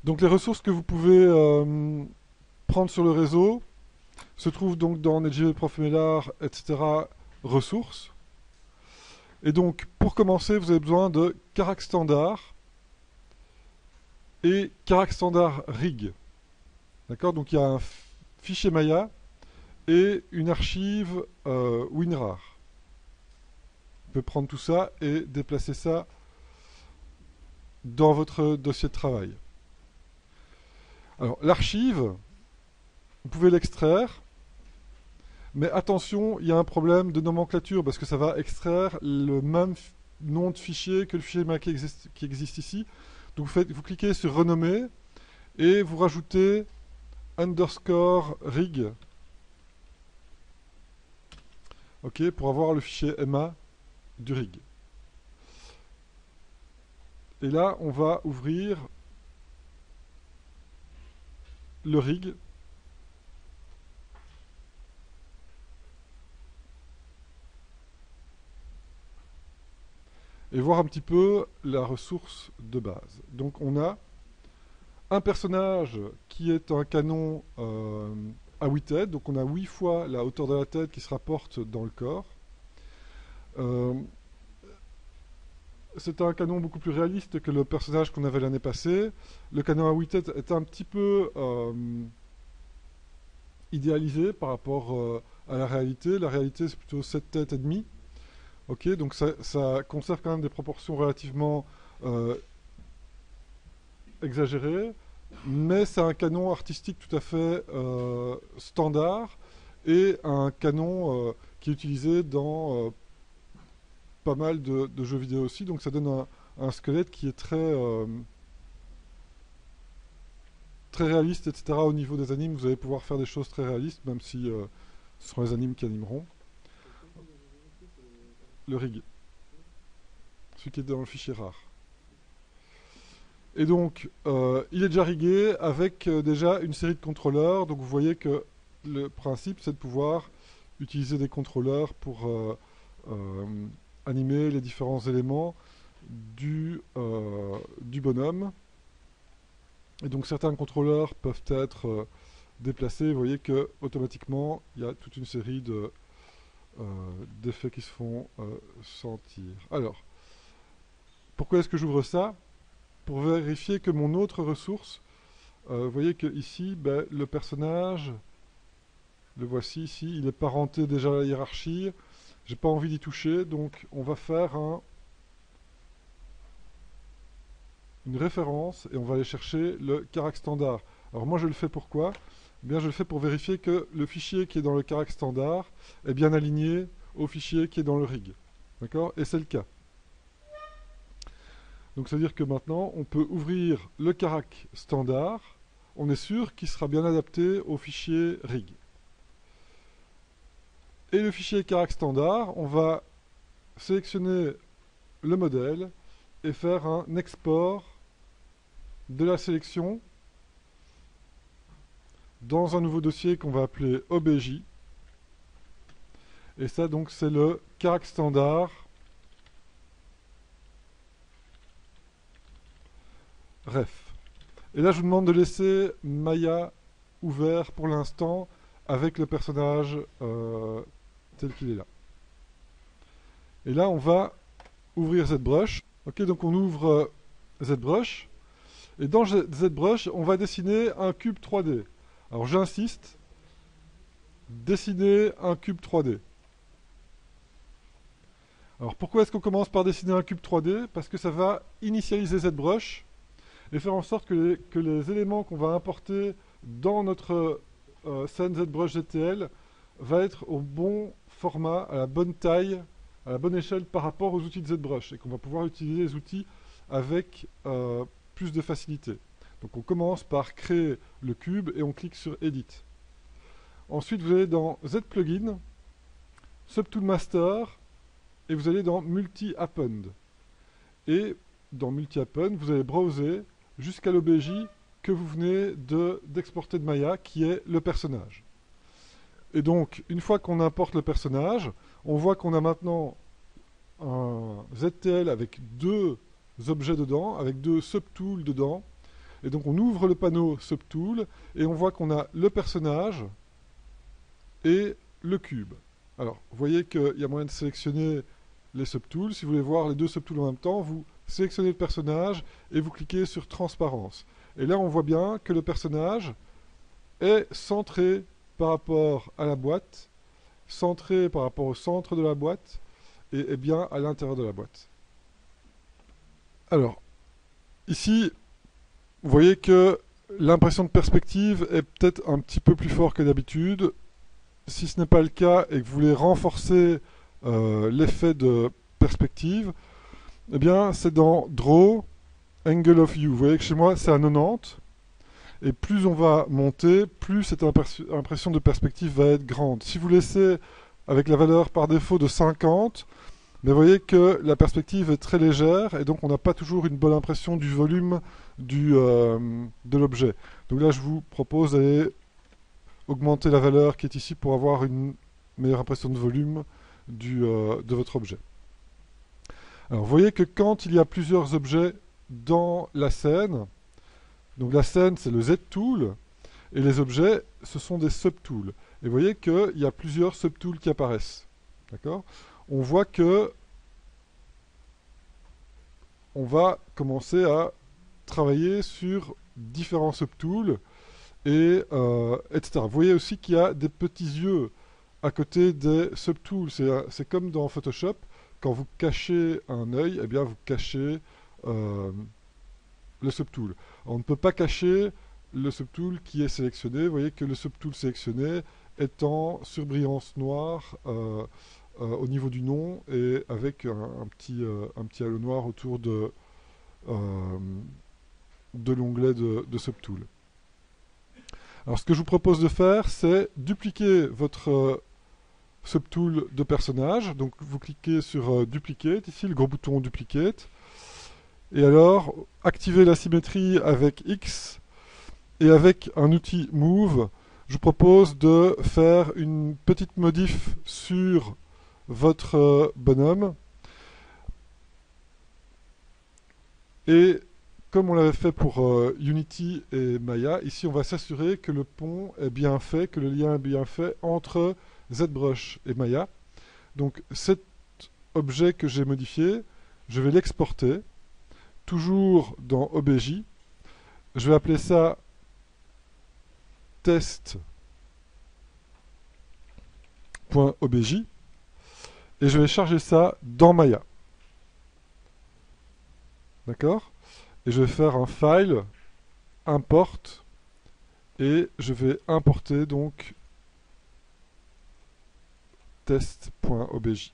Donc les ressources que vous pouvez prendre sur le réseau se trouvent donc dans NetJV Profmelar, etc. ressources. Et donc pour commencer, vous avez besoin de Carac Standard et Carac Standard Rig. D'accord? Donc il y a un fichier Maya et une archive WinRAR. Vous pouvez prendre tout ça et déplacer ça dans votre dossier de travail. Alors l'archive, vous pouvez l'extraire, mais attention, il y a un problème de nomenclature parce que ça va extraire le même nom de fichier que le fichier Maya qui existe ici. Donc vous cliquez sur renommer et vous rajoutez underscore rig, ok, pour avoir le fichier MA du rig. Et là, on va ouvrir le rig. Et voir un petit peu la ressource de base. Donc on a un personnage qui est un canon à 8 têtes, donc on a 8 fois la hauteur de la tête qui se rapporte dans le corps. Euh, c'est un canon beaucoup plus réaliste que le personnage qu'on avait l'année passée. Le canon à 8 têtes est un petit peu idéalisé par rapport à la réalité. La réalité, c'est plutôt 7 têtes et demie. Ok, donc ça conserve quand même des proportions relativement exagérées, mais c'est un canon artistique tout à fait standard et un canon qui est utilisé dans pas mal de jeux vidéo aussi, donc ça donne un squelette qui est très réaliste, etc. Au niveau des animes, vous allez pouvoir faire des choses très réalistes, même si ce seront les animes qui animeront. Le rig, celui qui est dans le fichier rare. Et donc, il est déjà rigué avec déjà une série de contrôleurs. Donc, vous voyez que le principe, c'est de pouvoir utiliser des contrôleurs pour animer les différents éléments du bonhomme. Et donc, certains contrôleurs peuvent être déplacés. Vous voyez que automatiquement, il y a toute une série d'effets qui se font sentir. Alors, pourquoi est-ce que j'ouvre ça? Pour vérifier que mon autre ressource, vous voyez que ici, ben, le personnage, le voici ici, il est parenté déjà à la hiérarchie. J'ai pas envie d'y toucher, donc on va faire une référence et on va aller chercher le carac standard. Alors moi je le fais pourquoi? Eh bien je le fais pour vérifier que le fichier qui est dans le carac standard est bien aligné au fichier qui est dans le rig. D'accord? Et c'est le cas. Donc ça veut dire que maintenant, on peut ouvrir le carac standard. On est sûr qu'il sera bien adapté au fichier rig. Et le fichier carac standard, on va sélectionner le modèle et faire un export de la sélection dans un nouveau dossier qu'on va appeler OBJ. Et ça, donc, c'est le carac standard ref. Et là, je vous demande de laisser Maya ouvert pour l'instant avec le personnage tel qu'il est là. Et là, on va ouvrir ZBrush. Ok, donc on ouvre ZBrush. Et dans ZBrush, on va dessiner un cube 3D. Alors j'insiste, dessiner un cube 3D. Alors pourquoi est-ce qu'on commence par dessiner un cube 3D? Parce que ça va initialiser ZBrush et faire en sorte que les éléments qu'on va importer dans notre scène ZBrush GTL va être au bon format, à la bonne taille, à la bonne échelle par rapport aux outils de ZBrush et qu'on va pouvoir utiliser les outils avec plus de facilité. Donc on commence par créer le cube et on clique sur Edit. Ensuite vous allez dans Z-Plugin, Subtool Master et vous allez dans Multi-Append. Et dans Multi-Append, vous allez browser jusqu'à l'OBJ que vous venez d'exporter de Maya, qui est le personnage. Et donc, une fois qu'on importe le personnage, on voit qu'on a maintenant un ZTL avec deux objets dedans, avec deux subtools dedans. Et donc on ouvre le panneau Subtool et on voit qu'on a le personnage et le cube. Alors, vous voyez qu'il y a moyen de sélectionner les subtools. Si vous voulez voir les deux subtools en même temps, vous sélectionnez le personnage et vous cliquez sur Transparence. Et là, on voit bien que le personnage est centré par rapport à la boîte, centré par rapport au centre de la boîte, et est bien à l'intérieur de la boîte. Alors, ici, vous voyez que l'impression de perspective est peut-être un petit peu plus fort que d'habitude. Si ce n'est pas le cas et que vous voulez renforcer l'effet de perspective, eh bien, c'est dans Draw, Angle of View. Vous voyez que chez moi, c'est à 90. Et plus on va monter, plus cette impression de perspective va être grande. Si vous laissez avec la valeur par défaut de 50, mais vous voyez que la perspective est très légère et donc on n'a pas toujours une bonne impression du volume de l'objet. Donc là, je vous propose d'aller augmenter la valeur qui est ici pour avoir une meilleure impression de volume de votre objet. Alors, vous voyez que quand il y a plusieurs objets dans la scène, donc la scène, c'est le Z-tool, et les objets, ce sont des subtools. Et vous voyez qu'il y a plusieurs subtools qui apparaissent. D'accord ? On voit que on va commencer à travailler sur différents subtools, et etc. Vous voyez aussi qu'il y a des petits yeux à côté des subtools. C'est comme dans Photoshop, quand vous cachez un œil, eh bien vous cachez le subtool. On ne peut pas cacher le subtool qui est sélectionné. Vous voyez que le subtool sélectionné est en surbrillance noire au niveau du nom et avec un petit halo noir autour de l'onglet de subtool. Alors ce que je vous propose de faire, c'est dupliquer votre subtool de personnage. Donc vous cliquez sur Duplicate, ici le gros bouton Duplicate. Et alors, activez la symétrie avec X. Et avec un outil Move, je vous propose de faire une petite modif sur votre bonhomme. Et comme on l'avait fait pour Unity et Maya, ici on va s'assurer que le pont est bien fait, que le lien est bien fait entre ZBrush et Maya. Donc cet objet que j'ai modifié, je vais l'exporter, toujours dans OBJ. Je vais appeler ça test.obj et je vais charger ça dans Maya. D'accord ? Et je vais faire un file import et je vais importer donc test.obj.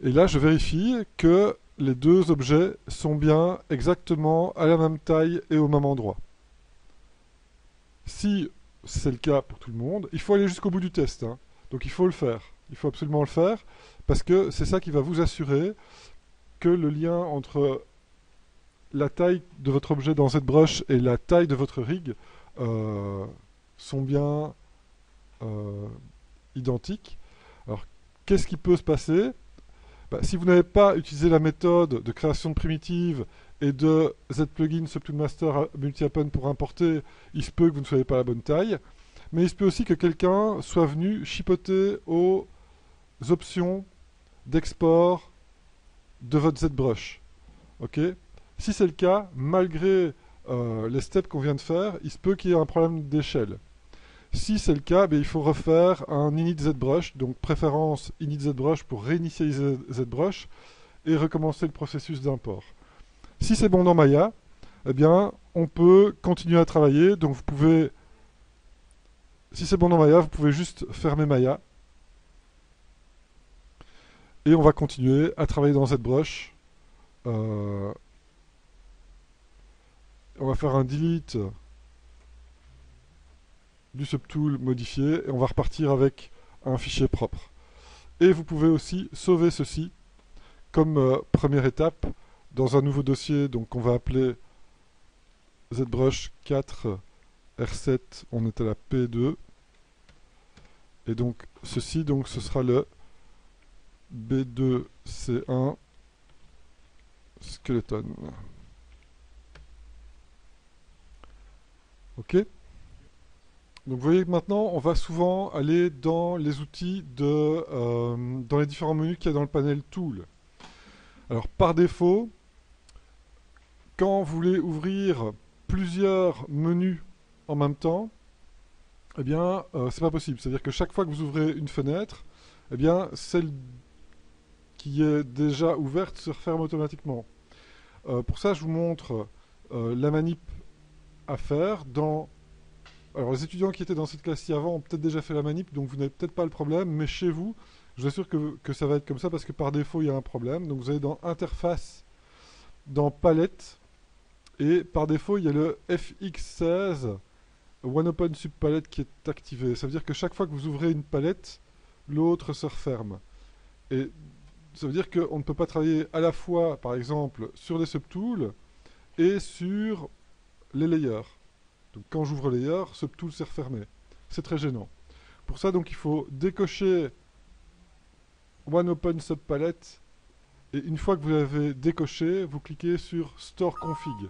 Et là, je vérifie que les deux objets sont bien exactement à la même taille et au même endroit. Si c'est le cas pour tout le monde, il faut aller jusqu'au bout du test. Hein. Donc il faut le faire. Il faut absolument le faire parce que c'est ça qui va vous assurer que le lien entre la taille de votre objet dans ZBrush et la taille de votre rig sont bien identiques. Alors, qu'est-ce qui peut se passer ? Si vous n'avez pas utilisé la méthode de création de primitives et de ZPlugin SubtoolMaster Multi-Happen pour importer, il se peut que vous ne soyez pas à la bonne taille. Mais il se peut aussi que quelqu'un soit venu chipoter aux options d'export de votre ZBrush. Ok ? Si c'est le cas, malgré les steps qu'on vient de faire, il se peut qu'il y ait un problème d'échelle. Si c'est le cas, il faut refaire un init ZBrush, donc préférence init ZBrush pour réinitialiser ZBrush et recommencer le processus d'import. Si c'est bon dans Maya, eh bien, on peut continuer à travailler. Donc vous pouvez, si c'est bon dans Maya, vous pouvez juste fermer Maya. Et on va continuer à travailler dans ZBrush. On va faire un delete du subtool modifié et on va repartir avec un fichier propre. Et vous pouvez aussi sauver ceci comme première étape dans un nouveau dossier donc qu'on va appeler ZBrush 4 R7, on est à la P2 et donc ceci donc ce sera le B2C1 skeleton. Ok. Donc vous voyez que maintenant, on va souvent aller dans les outils dans les différents menus qu'il y a dans le panel Tool. Alors par défaut, quand vous voulez ouvrir plusieurs menus en même temps, eh bien, c'est pas possible. C'est-à-dire que chaque fois que vous ouvrez une fenêtre, eh bien, celle qui est déjà ouverte se referme automatiquement. Pour ça, je vous montre la manip à faire dans... Alors, les étudiants qui étaient dans cette classe-ci avant ont peut-être déjà fait la manip, donc vous n'avez peut-être pas le problème, mais chez vous, je vous assure que ça va être comme ça parce que par défaut, il y a un problème. Donc, vous allez dans Interface, dans Palette, et par défaut, il y a le FX16 OneOpen Subpalette qui est activé. Ça veut dire que chaque fois que vous ouvrez une palette, l'autre se referme. Et ça veut dire qu'on ne peut pas travailler à la fois, par exemple, sur les subtools et sur les layers. Donc quand j'ouvre layer, subtool s'est refermé. C'est très gênant. Pour ça, donc, il faut décocher OneOpen Subpalette. Et une fois que vous l'avez décoché, vous cliquez sur Store Config.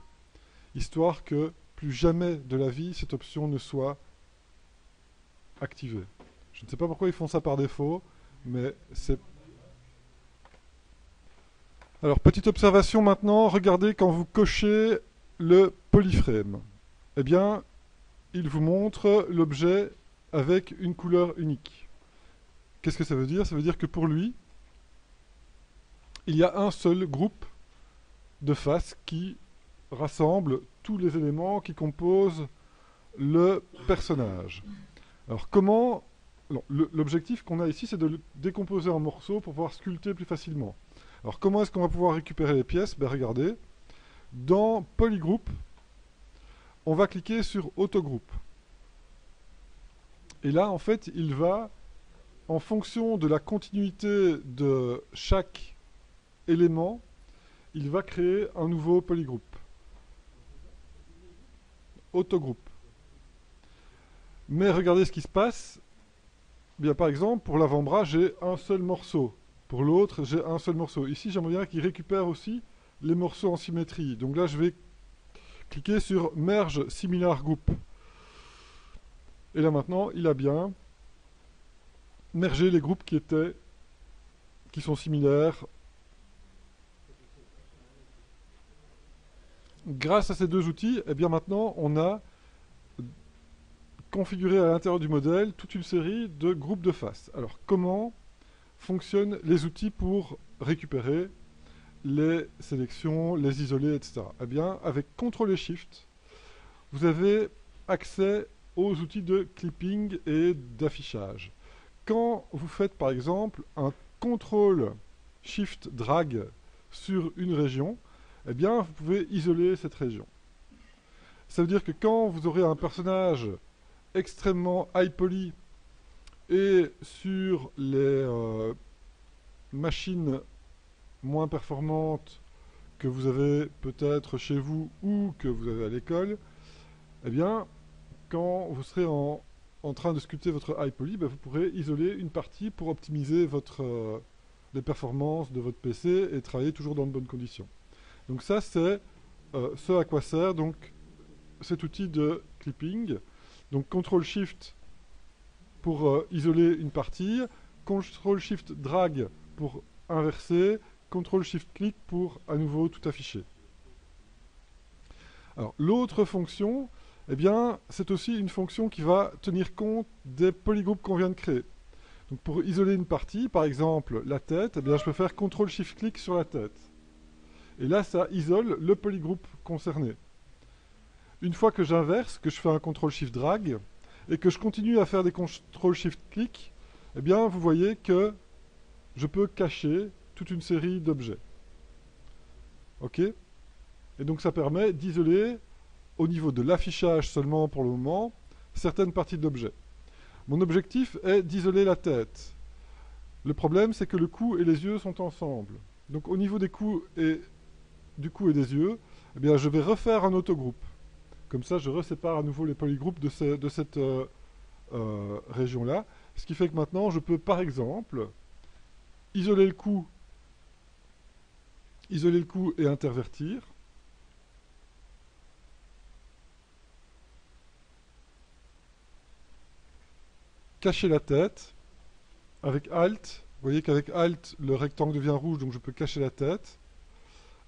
Histoire que plus jamais de la vie, cette option ne soit activée. Je ne sais pas pourquoi ils font ça par défaut, mais c'est... Alors, petite observation maintenant, regardez quand vous cochez le polyframe. Eh bien, il vous montre l'objet avec une couleur unique. Qu'est-ce que ça veut dire? Ça veut dire que pour lui, il y a un seul groupe de faces qui rassemble tous les éléments qui composent le personnage. Alors comment... L'objectif qu'on a ici, c'est de le décomposer en morceaux pour pouvoir sculpter plus facilement. Alors comment est-ce qu'on va pouvoir récupérer les pièces? Ben regardez, dans Polygroup, on va cliquer sur Autogroup. Et là, en fait, il va, en fonction de la continuité de chaque élément, il va créer un nouveau polygroup. Autogroup. Mais regardez ce qui se passe. Bien, par exemple, pour l'avant-bras, j'ai un seul morceau. Pour l'autre, j'ai un seul morceau. Ici, j'aimerais bien qu'il récupère aussi les morceaux en symétrie. Donc là, je vais cliquer sur Merge Similar Group. Et là, maintenant, il a bien mergé les groupes qui sont similaires. Grâce à ces deux outils, eh bien maintenant, on a configuré à l'intérieur du modèle toute une série de groupes de faces. Alors, comment fonctionnent les outils pour récupérer les sélections, les isolés, etc. Eh bien, avec CTRL et SHIFT, vous avez accès aux outils de clipping et d'affichage. Quand vous faites, par exemple, un CTRL SHIFT drag sur une région, eh bien, vous pouvez isoler cette région. Ça veut dire que quand vous aurez un personnage extrêmement high poly et sur les machines moins performantes que vous avez peut-être chez vous ou que vous avez à l'école, eh bien, quand vous serez en train de sculpter votre high poly, ben, vous pourrez isoler une partie pour optimiser les performances de votre PC et travailler toujours dans de bonnes conditions. Donc ça, c'est ce à quoi sert donc cet outil de clipping. Donc CTRL-SHIFT pour isoler une partie, CTRL-SHIFT drag pour inverser, CTRL-SHIFT-click pour à nouveau tout afficher. Alors l'autre fonction, eh bien, c'est aussi une fonction qui va tenir compte des polygroupes qu'on vient de créer. Donc pour isoler une partie, par exemple la tête, eh bien, je peux faire CTRL-SHIFT-click sur la tête. Et là, ça isole le polygroupe concerné. Une fois que j'inverse, que je fais un CTRL-SHIFT-drag, et que je continue à faire des CTRL-SHIFT-click, eh bien, vous voyez que je peux cacher toute une série d'objets. OK? Et donc, ça permet d'isoler, au niveau de l'affichage seulement pour le moment, certaines parties de l'objet. Mon objectif est d'isoler la tête. Le problème, c'est que le cou et les yeux sont ensemble. Donc, au niveau du cou et des yeux, eh bien, je vais refaire un autogroupe. Comme ça, je resépare à nouveau les polygroupes de cette région-là. Ce qui fait que maintenant, je peux, par exemple, isoler le cou et intervertir. cacher la tête avec Alt. Vous voyez qu'avec Alt, le rectangle devient rouge, donc je peux cacher la tête.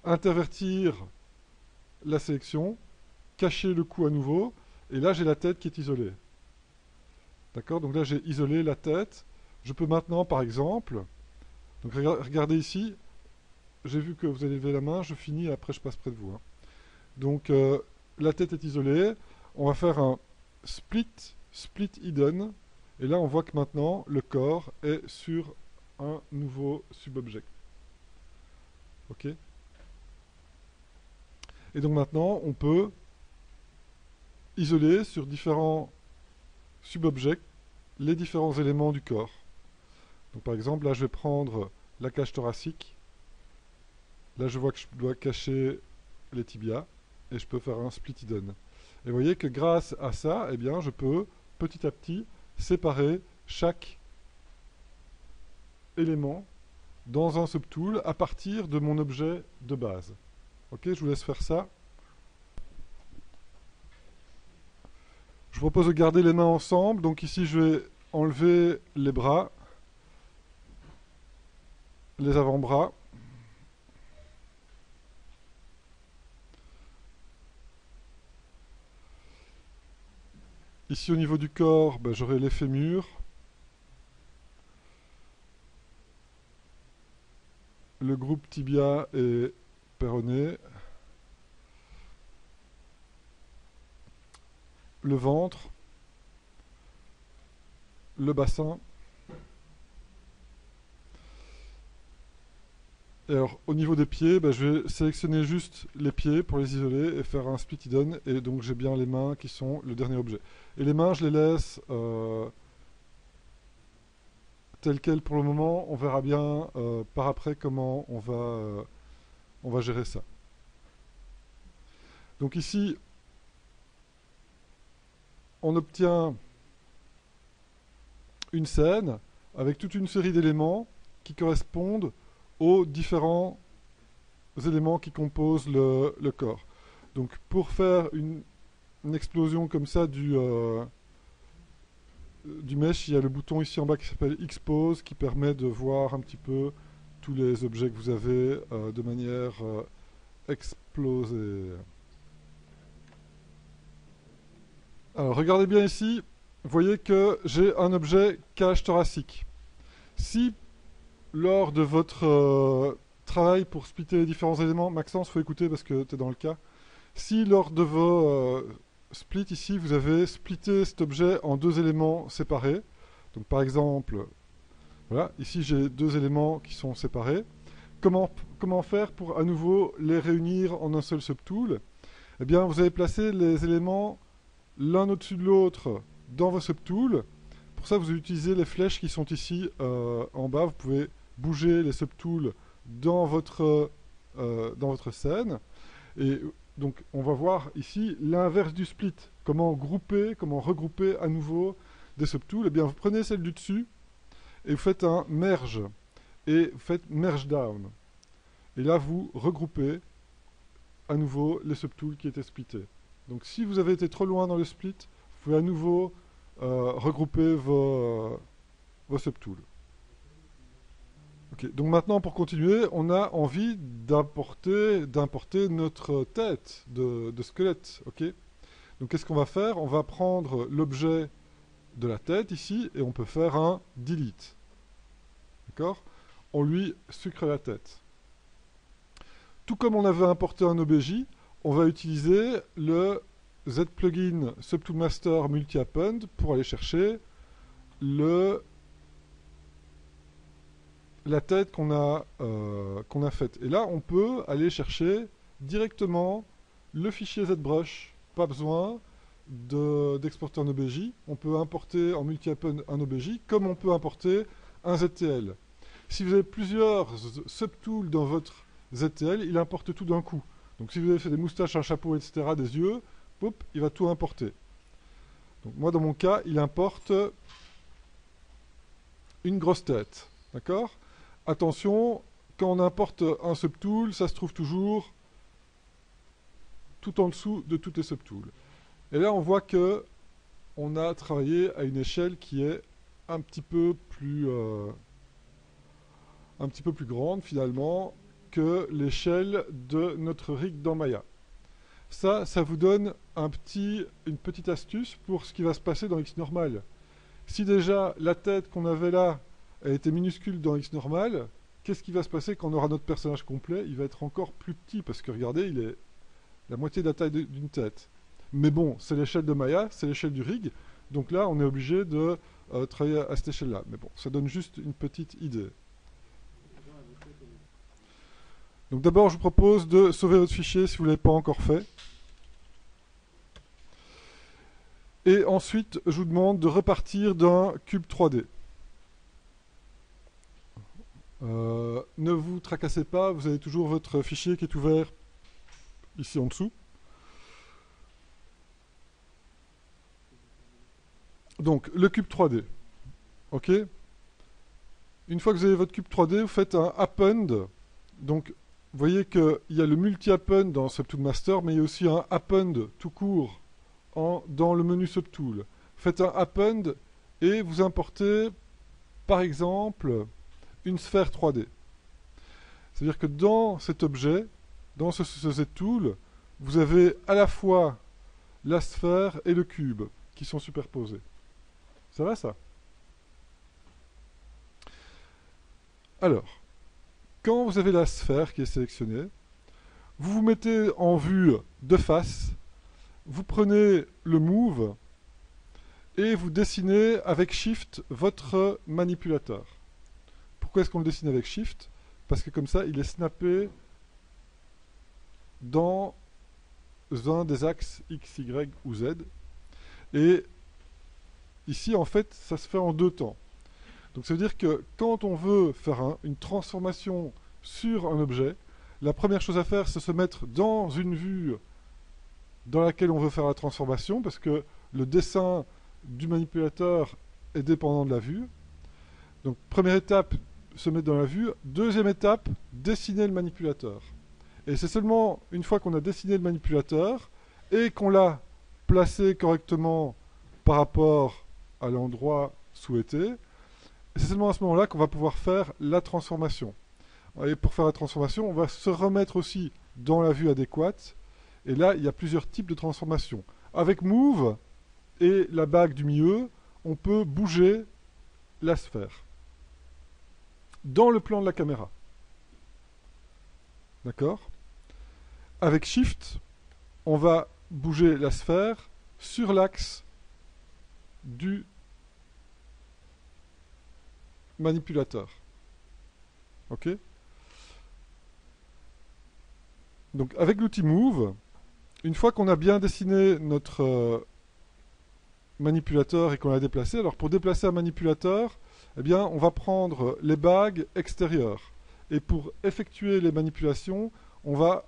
Intervertir la sélection, cacher le cou à nouveau, et là j'ai la tête qui est isolée. D'accord? Donc là j'ai isolé la tête. Je peux maintenant, par exemple, donc regardez ici, j'ai vu que vous avez levé la main, je finis, après je passe près de vous. Hein. Donc la tête est isolée, on va faire un split hidden, et là on voit que maintenant le corps est sur un nouveau subobject. Ok? Et donc maintenant on peut isoler sur différents subobjects les différents éléments du corps. Donc par exemple là je vais prendre la cage thoracique. Là, je vois que je dois cacher les tibias et je peux faire un split hidden. Et vous voyez que grâce à ça, eh bien, je peux petit à petit séparer chaque élément dans un subtool à partir de mon objet de base. Ok, je vous laisse faire ça. Je vous propose de garder les mains ensemble. Donc ici, je vais enlever les bras, les avant-bras. Ici, au niveau du corps, ben, j'aurai les fémurs, le groupe tibia et péroné, le ventre, le bassin. Et alors, au niveau des pieds, ben, je vais sélectionner juste les pieds pour les isoler et faire un split hidden. Et donc, j'ai bien les mains qui sont le dernier objet. Et les mains, je les laisse telles quelles pour le moment. On verra bien par après comment on va gérer ça. Donc ici, on obtient une scène avec toute une série d'éléments qui correspondent aux différents éléments qui composent le corps. Donc pour faire une explosion comme ça du mesh, il y a le bouton ici en bas qui s'appelle Expose qui permet de voir un petit peu tous les objets que vous avez de manière explosée. Alors regardez bien ici, vous voyez que j'ai un objet cage thoracique. Si lors de votre travail pour splitter les différents éléments, Maxence, il faut écouter parce que tu es dans le cas. Si lors de vos splits ici, vous avez splitté cet objet en deux éléments séparés, donc par exemple, voilà, ici j'ai deux éléments qui sont séparés. Comment faire pour à nouveau les réunir en un seul subtool? Eh bien, vous allez placer les éléments l'un au-dessus de l'autre dans vos subtools. Pour ça, vous utilisez les flèches qui sont ici en bas. Vous pouvez bouger les subtools dans votre scène. Et donc, on va voir ici l'inverse du split. Comment regrouper à nouveau des subtools. Eh bien, vous prenez celle du dessus et vous faites un merge. Et vous faites merge down. Et là, vous regroupez à nouveau les subtools qui étaient splittés. Donc si vous avez été trop loin dans le split, vous pouvez à nouveau regrouper vos subtools. Okay. Donc maintenant, pour continuer, on a envie d'importer notre tête de squelette. Okay. Donc qu'est-ce qu'on va faire? On va prendre l'objet de la tête ici et on peut faire un delete. D'accord? On lui sucre la tête. Tout comme on avait importé un OBJ, on va utiliser le Z-plugin SubtoolMaster Multi-Append pour aller chercher la tête qu'on a faite. Et là, on peut aller chercher directement le fichier ZBrush. Pas besoin d'exporter un OBJ. On peut importer en multi-append un OBJ, comme on peut importer un ZTL. Si vous avez plusieurs subtools dans votre ZTL, il importe tout d'un coup. Donc si vous avez fait des moustaches, un chapeau, etc., des yeux, hop, il va tout importer. Donc moi, dans mon cas, il importe une grosse tête. D'accord? Attention, quand on importe un subtool, ça se trouve toujours tout en dessous de tous les subtools. Et là, on voit que on a travaillé à une échelle qui est un petit peu plus, grande finalement que l'échelle de notre rig dans Maya. Ça vous donne une petite astuce pour ce qui va se passer dans X normal. Si déjà la tête qu'on avait là a été minuscule dans X normal, qu'est-ce qui va se passer quand on aura notre personnage complet? Il va être encore plus petit parce que regardez, il est la moitié de la taille d'une tête. Mais bon, c'est l'échelle de Maya, c'est l'échelle du rig, donc là on est obligé de travailler à cette échelle-là. Mais bon, ça donne juste une petite idée. Donc d'abord, je vous propose de sauver votre fichier si vous ne l'avez pas encore fait. Et ensuite, je vous demande de repartir d'un cube 3D. Ne vous tracassez pas, vous avez toujours votre fichier qui est ouvert ici en dessous. Donc, le cube 3D. OK. Une fois que vous avez votre cube 3D, vous faites un append. Donc, vous voyez qu'il y a le multi-append dans Subtool Master, mais il y a aussi un append tout court dans le menu Subtool. Faites un append et vous importez, par exemple, une sphère 3D. C'est-à-dire que dans cet objet, dans ce Z-Tool, vous avez à la fois la sphère et le cube qui sont superposés. Ça va, ça? Alors, quand vous avez la sphère qui est sélectionnée, vous vous mettez en vue de face, vous prenez le Move et vous dessinez avec Shift votre manipulateur. Pourquoi est-ce qu'on le dessine avec Shift? Parce que comme ça, il est snappé dans un des axes X, Y ou Z. Et ici, en fait, ça se fait en deux temps. Donc ça veut dire que quand on veut faire une transformation sur un objet, la première chose à faire, c'est se mettre dans une vue dans laquelle on veut faire la transformation, parce que le dessin du manipulateur est dépendant de la vue. Donc première étape, se mettre dans la vue. Deuxième étape, dessiner le manipulateur. Et c'est seulement une fois qu'on a dessiné le manipulateur et qu'on l'a placé correctement par rapport à l'endroit souhaité, c'est seulement à ce moment-là qu'on va pouvoir faire la transformation. Et pour faire la transformation, on va se remettre aussi dans la vue adéquate. Et là, il y a plusieurs types de transformations. Avec Move et la bague du milieu, on peut bouger la sphère dans le plan de la caméra. D'accord? Avec Shift, on va bouger la sphère sur l'axe du manipulateur. OK? Donc avec l'outil Move, une fois qu'on a bien dessiné notre manipulateur et qu'on l'a déplacé, alors pour déplacer un manipulateur, eh bien on va prendre les bagues extérieures. Et pour effectuer les manipulations, on va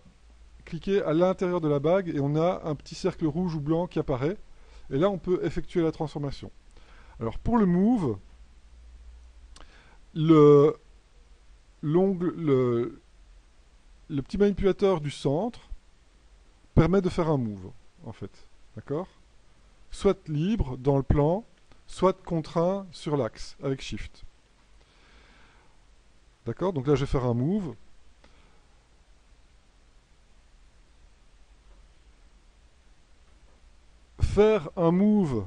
cliquer à l'intérieur de la bague et on a un petit cercle rouge ou blanc qui apparaît. Et là, on peut effectuer la transformation. Alors pour le Move, le petit manipulateur du centre permet de faire un move, en fait. D'accord? Soit libre dans le plan, soit contraint sur l'axe avec Shift. D'accord? Donc là, je vais faire un move. Faire un move,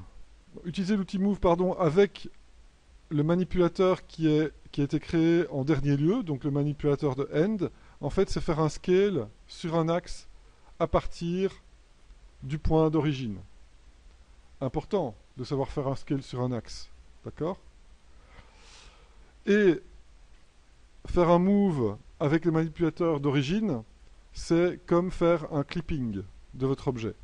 utiliser l'outil Move, pardon, avec le manipulateur qui a été créé en dernier lieu, donc le manipulateur de End, en fait, c'est faire un scale sur un axe à partir du point d'origine. Important de savoir faire un scale sur un axe. D'accord? Et faire un move avec le manipulateur d'origine, c'est comme faire un clipping de votre objet.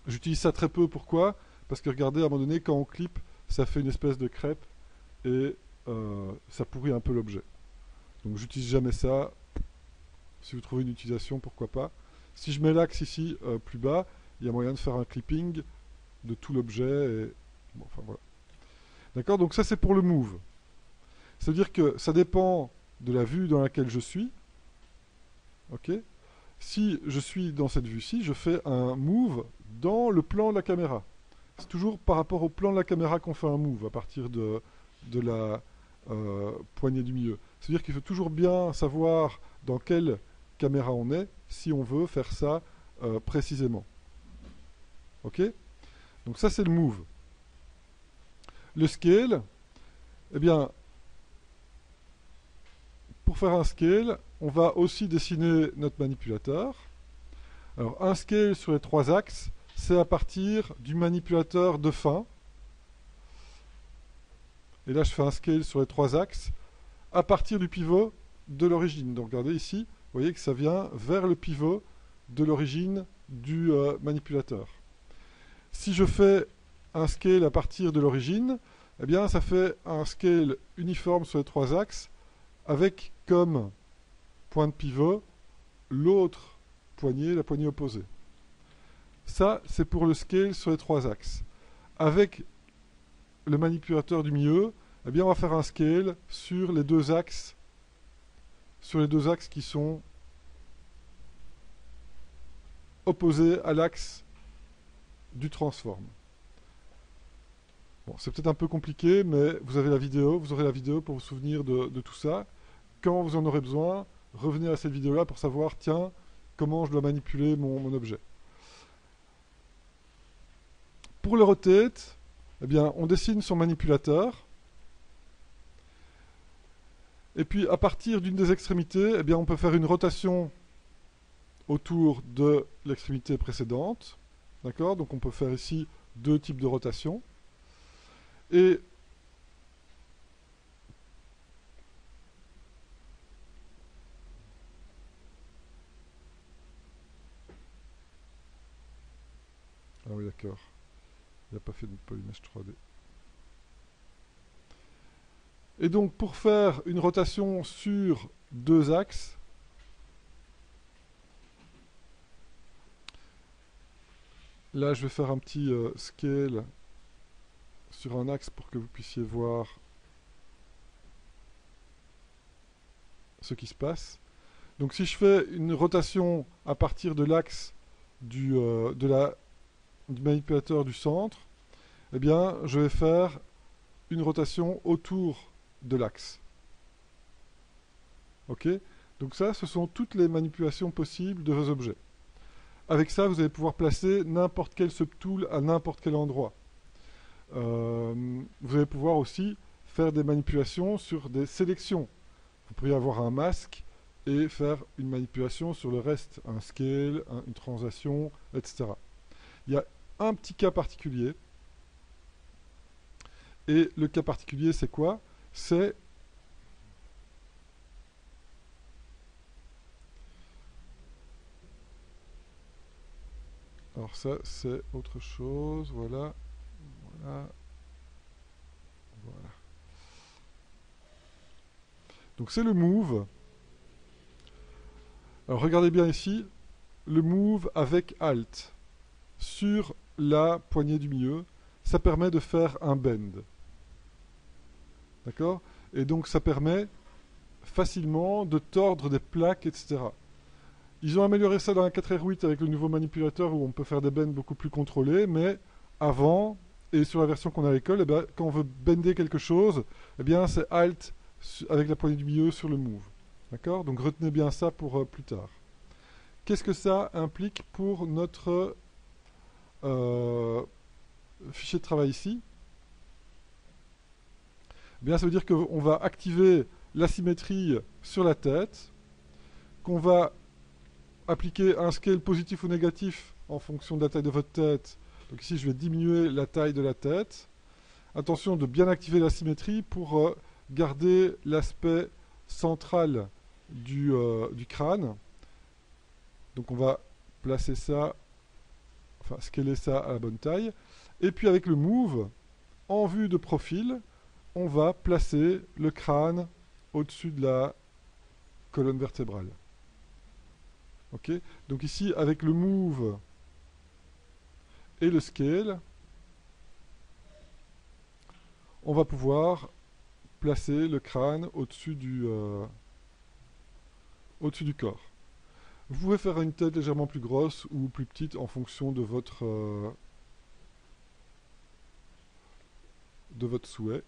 J'utilise ça très peu, pourquoi? Parce que regardez, à un moment donné, quand on clip, ça fait une espèce de crêpe et ça pourrit un peu l'objet. Donc j'utilise jamais ça. Si vous trouvez une utilisation, pourquoi pas. Si je mets l'axe ici plus bas, il y a moyen de faire un clipping de tout l'objet. Et... Bon, enfin voilà. D'accord? Donc ça c'est pour le move. Ça veut dire que ça dépend de la vue dans laquelle je suis. Ok? Si je suis dans cette vue-ci, je fais un move dans le plan de la caméra. C'est toujours par rapport au plan de la caméra qu'on fait un move à partir de la poignée du milieu. C'est-à-dire qu'il faut toujours bien savoir dans quelle caméra on est si on veut faire ça précisément. Ok? Donc ça c'est le move. Le scale, eh bien, pour faire un scale, on va aussi dessiner notre manipulateur. Alors un scale sur les 3 axes, c'est à partir du manipulateur de fin. Et là je fais un scale sur les 3 axes à partir du pivot de l'origine. Donc regardez ici, vous voyez que ça vient vers le pivot de l'origine du manipulateur. Si je fais un scale à partir de l'origine, eh bien ça fait un scale uniforme sur les 3 axes avec comme point de pivot l'autre poignée, la poignée opposée. Ça, c'est pour le scale sur les 3 axes. Avec le manipulateur du milieu, eh bien on va faire un scale sur les 2 axes qui sont opposés à l'axe du transform. Bon, c'est peut-être un peu compliqué, mais vous aurez la vidéo pour vous souvenir de tout ça. Quand vous en aurez besoin, revenez à cette vidéo-là pour savoir, tiens, comment je dois manipuler mon objet. Pour le rotate, eh bien, on dessine son manipulateur. Et puis, à partir d'une des extrémités, eh bien, on peut faire une rotation autour de l'extrémité précédente. D'accord? Donc, on peut faire ici 2 types de rotation. Et ah oui, d'accord. Il n'a pas fait de polymèche 3D. Et donc, pour faire une rotation sur 2 axes, là, je vais faire un petit scale sur un axe pour que vous puissiez voir ce qui se passe. Donc, si je fais une rotation à partir de l'axe du manipulateur du centre, eh bien, je vais faire une rotation autour de l'axe. Ok? Donc ça, ce sont toutes les manipulations possibles de vos objets. Avec ça, vous allez pouvoir placer n'importe quel subtool à n'importe quel endroit. Vous allez pouvoir aussi faire des manipulations sur des sélections. Vous pourriez avoir un masque et faire une manipulation sur le reste, un scale, une translation, etc. Il y a un petit cas particulier. Et le cas particulier, c'est quoi? C'est alors ça, c'est autre chose. Voilà. Voilà. Voilà. Donc c'est le move. Alors regardez bien ici, le move avec Alt sur la poignée du milieu, ça permet de faire un bend. D'accord? Et donc ça permet facilement de tordre des plaques, etc. Ils ont amélioré ça dans la 4R8 avec le nouveau manipulateur où on peut faire des bends beaucoup plus contrôlés, mais avant, et sur la version qu'on a à l'école, eh ben, quand on veut bender quelque chose, eh bien c'est Alt avec la poignée du milieu sur le move. D'accord? Donc retenez bien ça pour plus tard. Qu'est-ce que ça implique pour notre fichier de travail ici? Eh bien, ça veut dire qu'on va activer la symétrie sur la tête, qu'on va appliquer un scale positif ou négatif en fonction de la taille de votre tête. Donc ici, je vais diminuer la taille de la tête. Attention de bien activer la symétrie pour garder l'aspect central du crâne. Donc on va placer ça, enfin scaler ça à la bonne taille. Et puis avec le move, en vue de profil, on va placer le crâne au-dessus de la colonne vertébrale. Ok? Donc ici, avec le move et le scale, on va pouvoir placer le crâne au-dessus du corps. Vous pouvez faire une tête légèrement plus grosse ou plus petite en fonction de votre de votre souhait.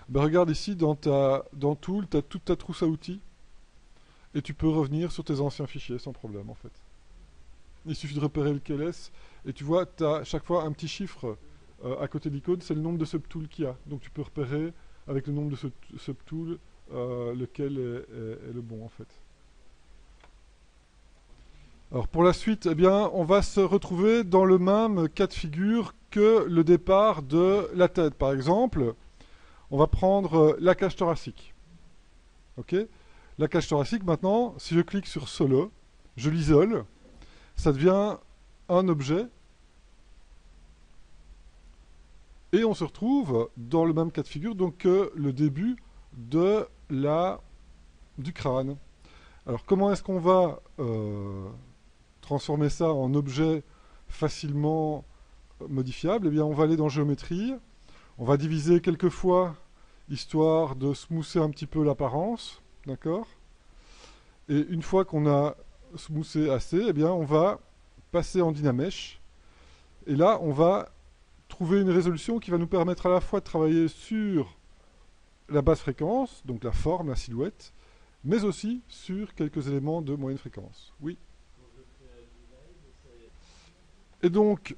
Ben, regarde ici, dans Tool, tu as toute ta trousse à outils, et tu peux revenir sur tes anciens fichiers sans problème, en fait. Il suffit de repérer lequel est, et tu vois, tu as chaque fois un petit chiffre à côté de l'icône, c'est le nombre de subtools qu'il y a. Donc tu peux repérer avec le nombre de subtools lequel est le bon, en fait. Alors pour la suite, eh bien, on va se retrouver dans le même cas de figure que le départ de la tête. Par exemple, on va prendre la cage thoracique. Ok. La cage thoracique, maintenant, si je clique sur Solo, je l'isole, ça devient un objet. Et on se retrouve dans le même cas de figure donc que le début de du crâne. Alors comment est-ce qu'on va transformer ça en objet facilement modifiable? Eh bien on va aller dans Géométrie, on va diviser quelques fois histoire de smoother un petit peu l'apparence, d'accord? Et une fois qu'on a smoothé assez, eh bien on va passer en Dynamesh. Et là on va trouver une résolution qui va nous permettre à la fois de travailler sur la basse fréquence, donc la forme, la silhouette, mais aussi sur quelques éléments de moyenne fréquence. Oui. Et donc,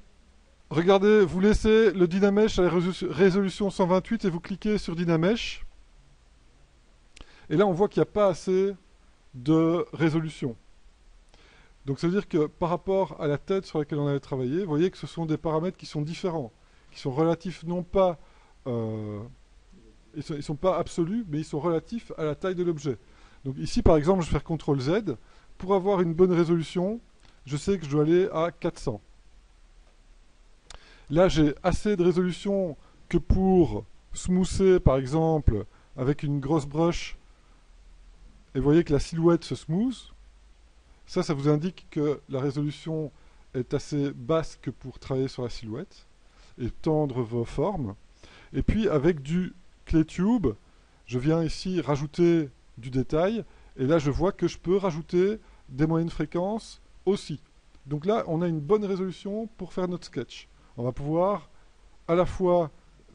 regardez, vous laissez le Dynamesh à la résolution 128 et vous cliquez sur Dynamesh. Et là, on voit qu'il n'y a pas assez de résolution. Donc, ça veut dire que par rapport à la tête sur laquelle on avait travaillé, vous voyez que ce sont des paramètres qui sont différents, qui sont relatifs non pas... ils sont pas absolus, mais ils sont relatifs à la taille de l'objet. Donc ici, par exemple, je vais faire CTRL Z. Pour avoir une bonne résolution, je sais que je dois aller à 400. Là, j'ai assez de résolution que pour smoother, par exemple, avec une grosse brush. Et vous voyez que la silhouette se smooth. Ça vous indique que la résolution est assez basse que pour travailler sur la silhouette et tendre vos formes. Et puis, avec du ClayTube, je viens ici rajouter du détail. Et là, je vois que je peux rajouter des moyennes fréquences aussi. Donc là, on a une bonne résolution pour faire notre sketch. On va pouvoir à la fois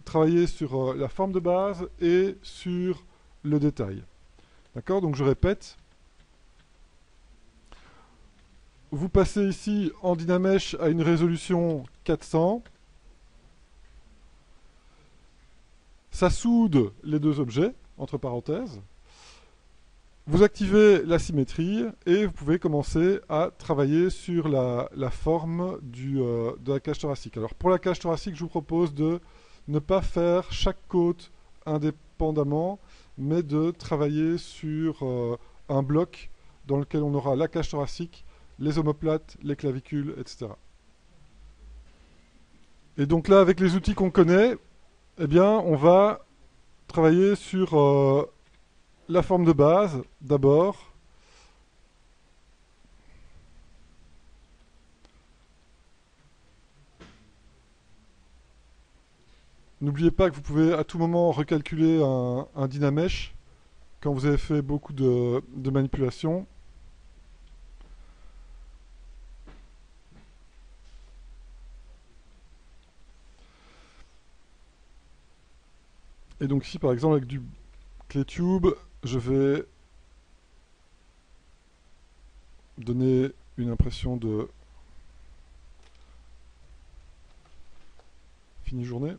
travailler sur la forme de base et sur le détail. D'accord? Donc je répète. Vous passez ici en Dynamesh à une résolution 400. Ça soude les deux objets, entre parenthèses. Vous activez la symétrie et vous pouvez commencer à travailler sur la forme de la cage thoracique. Alors pour la cage thoracique, je vous propose de ne pas faire chaque côte indépendamment, mais de travailler sur un bloc dans lequel on aura la cage thoracique, les omoplates, les clavicules, etc. Et donc là, avec les outils qu'on connaît, eh bien, on va travailler sur la forme de base, d'abord. N'oubliez pas que vous pouvez à tout moment recalculer un Dynamesh quand vous avez fait beaucoup de manipulations. Et donc ici, par exemple, avec du ClayTube, je vais donner une impression de fini journée.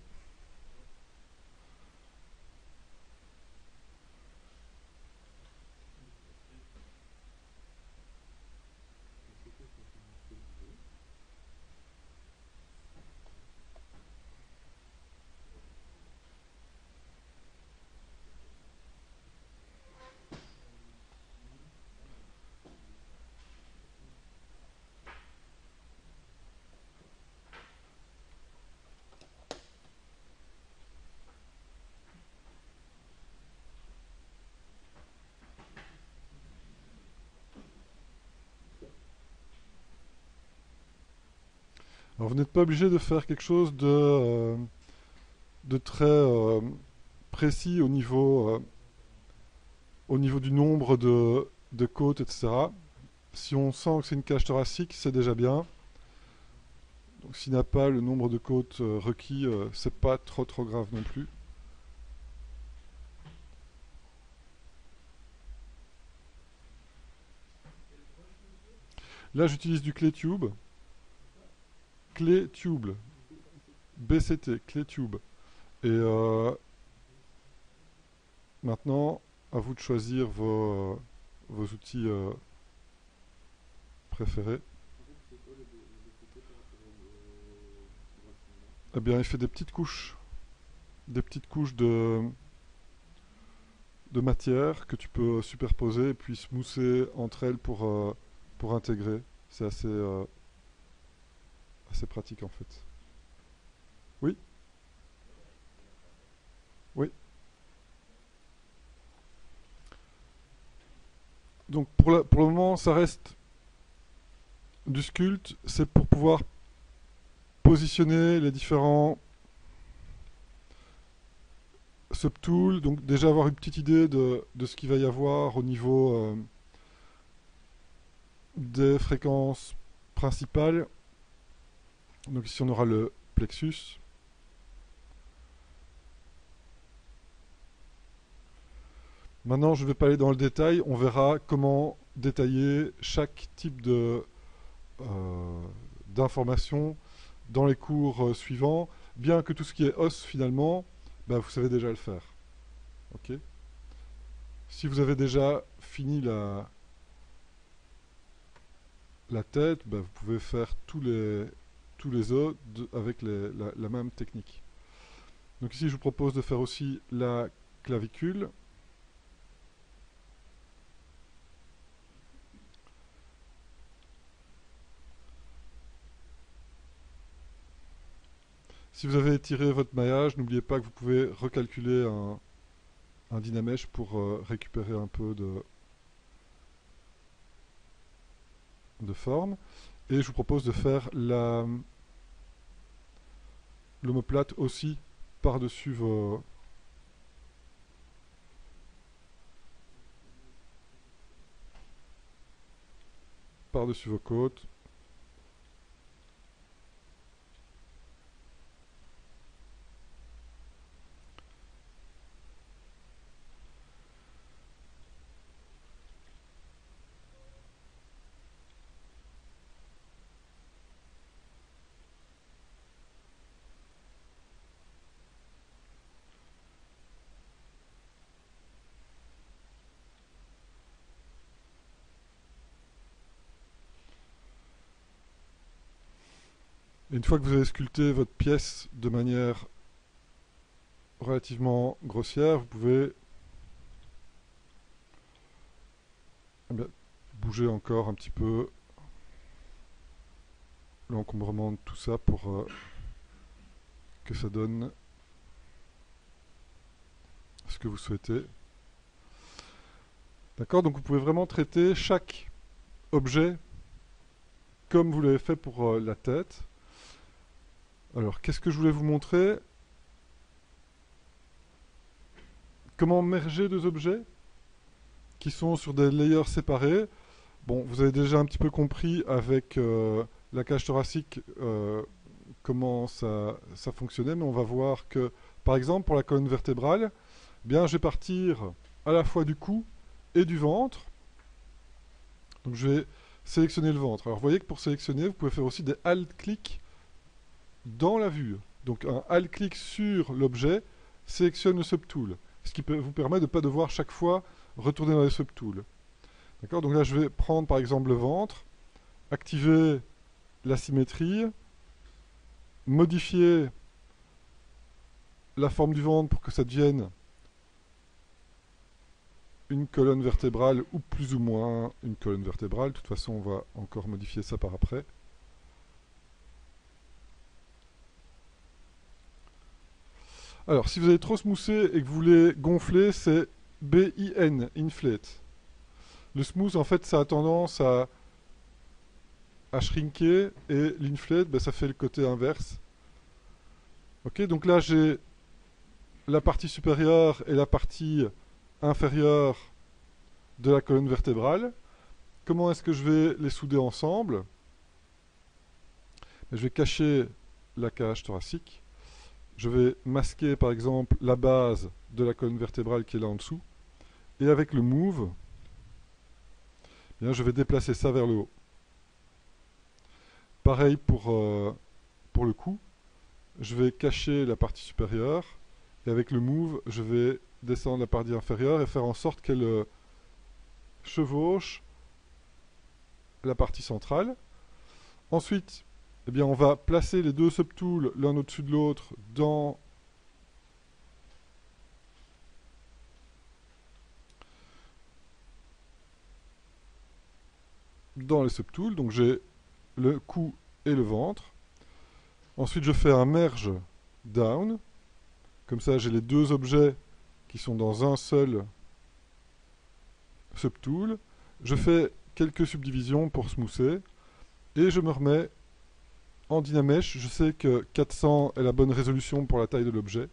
Alors vous n'êtes pas obligé de faire quelque chose de très précis au niveau du nombre de côtes, etc. Si on sent que c'est une cage thoracique, c'est déjà bien. Donc s'il n'a pas le nombre de côtes requis, c'est pas trop grave non plus. Là, j'utilise du clé tube. Clé tube. BCT, clé tube. Et maintenant, à vous de choisir vos outils préférés. Eh bien, il fait des petites couches. Des petites couches de matière que tu peux superposer et puis smousser entre elles pour intégrer. C'est assez pratique en fait. Oui, oui. Donc pour le moment, ça reste du sculpte. C'est pour pouvoir positionner les différents subtools. Donc déjà avoir une petite idée de ce qu'il va y avoir au niveau des fréquences principales. Donc ici on aura le plexus. Maintenant je ne vais pas aller dans le détail, on verra comment détailler chaque type d'information dans les cours suivants, bien que tout ce qui est os finalement, bah, vous savez déjà le faire. Ok. Si vous avez déjà fini la tête, bah, vous pouvez faire tous les os avec la même technique. Donc ici je vous propose de faire aussi la clavicule. Si vous avez étiré votre maillage, n'oubliez pas que vous pouvez recalculer un Dynamesh pour récupérer un peu de forme. Et je vous propose de faire l'omoplate aussi par-dessus vos côtes. Et une fois que vous avez sculpté votre pièce de manière relativement grossière, vous pouvez bouger encore un petit peu l'encombrement de tout ça pour que ça donne ce que vous souhaitez. D'accord, donc vous pouvez vraiment traiter chaque objet comme vous l'avez fait pour la tête. Alors, qu'est-ce que je voulais vous montrer? Comment merger deux objets qui sont sur des layers séparés. Bon, vous avez déjà un petit peu compris avec la cage thoracique comment ça fonctionnait, mais on va voir que, par exemple, pour la colonne vertébrale, eh bien, je vais partir à la fois du cou et du ventre. Donc, je vais sélectionner le ventre. Alors, vous voyez que pour sélectionner, vous pouvez faire aussi des alt-clics dans la vue. Donc, un alt-clic sur l'objet sélectionne le subtool, ce qui vous permet de ne pas devoir chaque fois retourner dans les subtools. D'accord. Donc là, je vais prendre par exemple le ventre, activer la symétrie, modifier la forme du ventre pour que ça devienne une colonne vertébrale ou plus ou moins une colonne vertébrale. De toute façon, on va encore modifier ça par après. Alors, si vous avez trop smoothé et que vous voulez gonfler, c'est BIN, inflate. Le smooth, en fait, ça a tendance à shrinker, et l'inflate, ben, ça fait le côté inverse. Ok, donc là, j'ai la partie supérieure et la partie inférieure de la colonne vertébrale. comment est-ce que je vais les souder ensemble? Je vais cacher la cage thoracique. Je vais masquer par exemple la base de la colonne vertébrale qui est là en dessous. Et avec le move, bien, je vais déplacer ça vers le haut. Pareil pour le cou. Je vais cacher la partie supérieure. Et avec le move, je vais descendre la partie inférieure et faire en sorte qu'elle chevauche la partie centrale. Ensuite, eh bien, on va placer les deux subtools l'un au-dessus de l'autre dans les subtools. Donc j'ai le cou et le ventre. Ensuite, je fais un merge down. Comme ça, j'ai les deux objets qui sont dans un seul subtool. Je fais quelques subdivisions pour smoother. Et je me remets en Dynamesh. Je sais que 400 est la bonne résolution pour la taille de l'objet.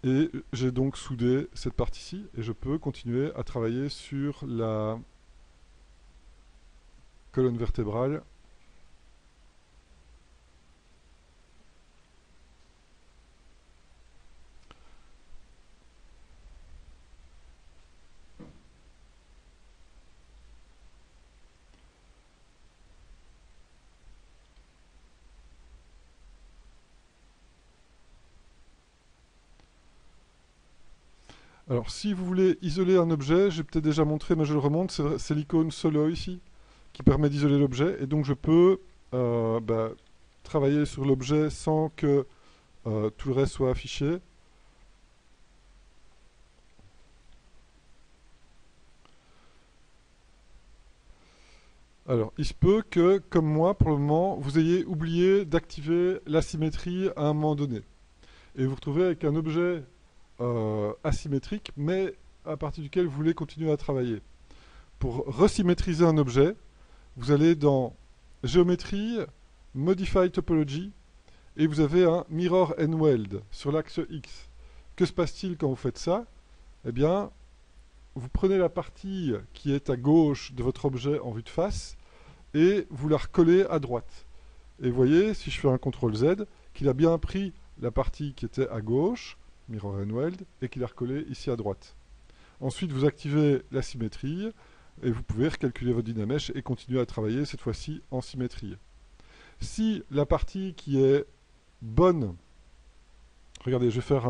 Et j'ai donc soudé cette partie-ci. Et je peux continuer à travailler sur la colonne vertébrale. Alors, si vous voulez isoler un objet, j'ai peut-être déjà montré, mais je le remonte, c'est l'icône solo ici, qui permet d'isoler l'objet. Et donc, je peux travailler sur l'objet sans que tout le reste soit affiché. Alors, il se peut que, comme moi, pour le moment, vous ayez oublié d'activer la symétrie à un moment donné. Et vous vous retrouvez avec un objet asymétrique, mais à partir duquel vous voulez continuer à travailler. Pour resymétriser un objet, vous allez dans Géométrie, Modify Topology, et vous avez un Mirror and Weld sur l'axe X. Que se passe-t-il quand vous faites ça? Eh bien, vous prenez la partie qui est à gauche de votre objet en vue de face, et vous la recollez à droite. Et vous voyez, si je fais un CTRL Z, qu'il a bien pris la partie qui était à gauche, Mirror and Weld, et qu'il a recollé ici à droite. Ensuite, vous activez la symétrie, et vous pouvez recalculer votre Dynamesh et continuer à travailler, cette fois-ci, en symétrie. Si la partie qui est bonne, regardez, je vais faire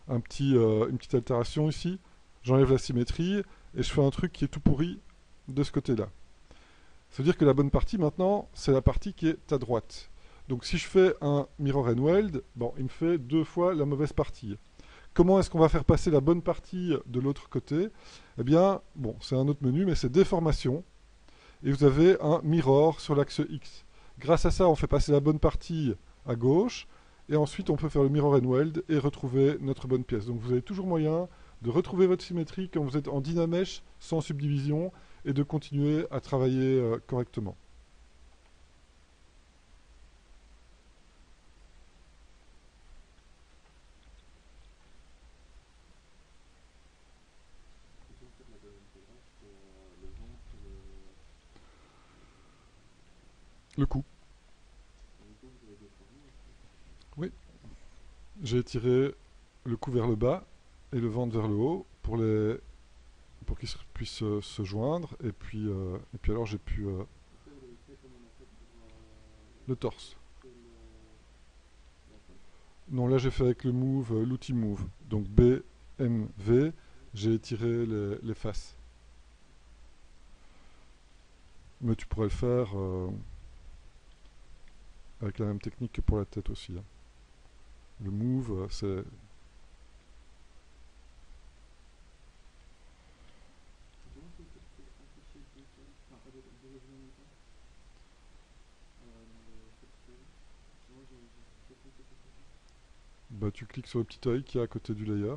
une petite altération ici, j'enlève la symétrie, et je fais un truc qui est tout pourri de ce côté-là. Ça veut dire que la bonne partie, maintenant, c'est la partie qui est à droite. Donc si je fais un Mirror and Weld, bon, il me fait 2 fois la mauvaise partie. Comment est-ce qu'on va faire passer la bonne partie de l'autre côté? Eh bien, bon, c'est un autre menu, mais c'est Déformation. Et vous avez un Mirror sur l'axe X. Grâce à ça, on fait passer la bonne partie à gauche. Et ensuite, on peut faire le Mirror and Weld et retrouver notre bonne pièce. Donc vous avez toujours moyen de retrouver votre symétrie quand vous êtes en Dynamesh, sans subdivision, et de continuer à travailler correctement. Le cou. Oui. J'ai étiré le cou vers le bas et le ventre vers le haut pour qu'ils puissent se joindre. Et puis alors j'ai pu le torse. Non, là j'ai fait avec le move, l'outil move. Donc B, M, V, j'ai étiré les faces. Mais tu pourrais le faire avec la même technique que pour la tête aussi. Hein. Le move, c'est... Bah, tu cliques sur le petit œil qui est à côté du layer,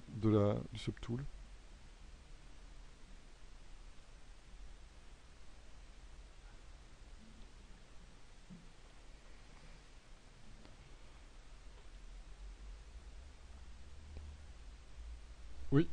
du subtool. Oui.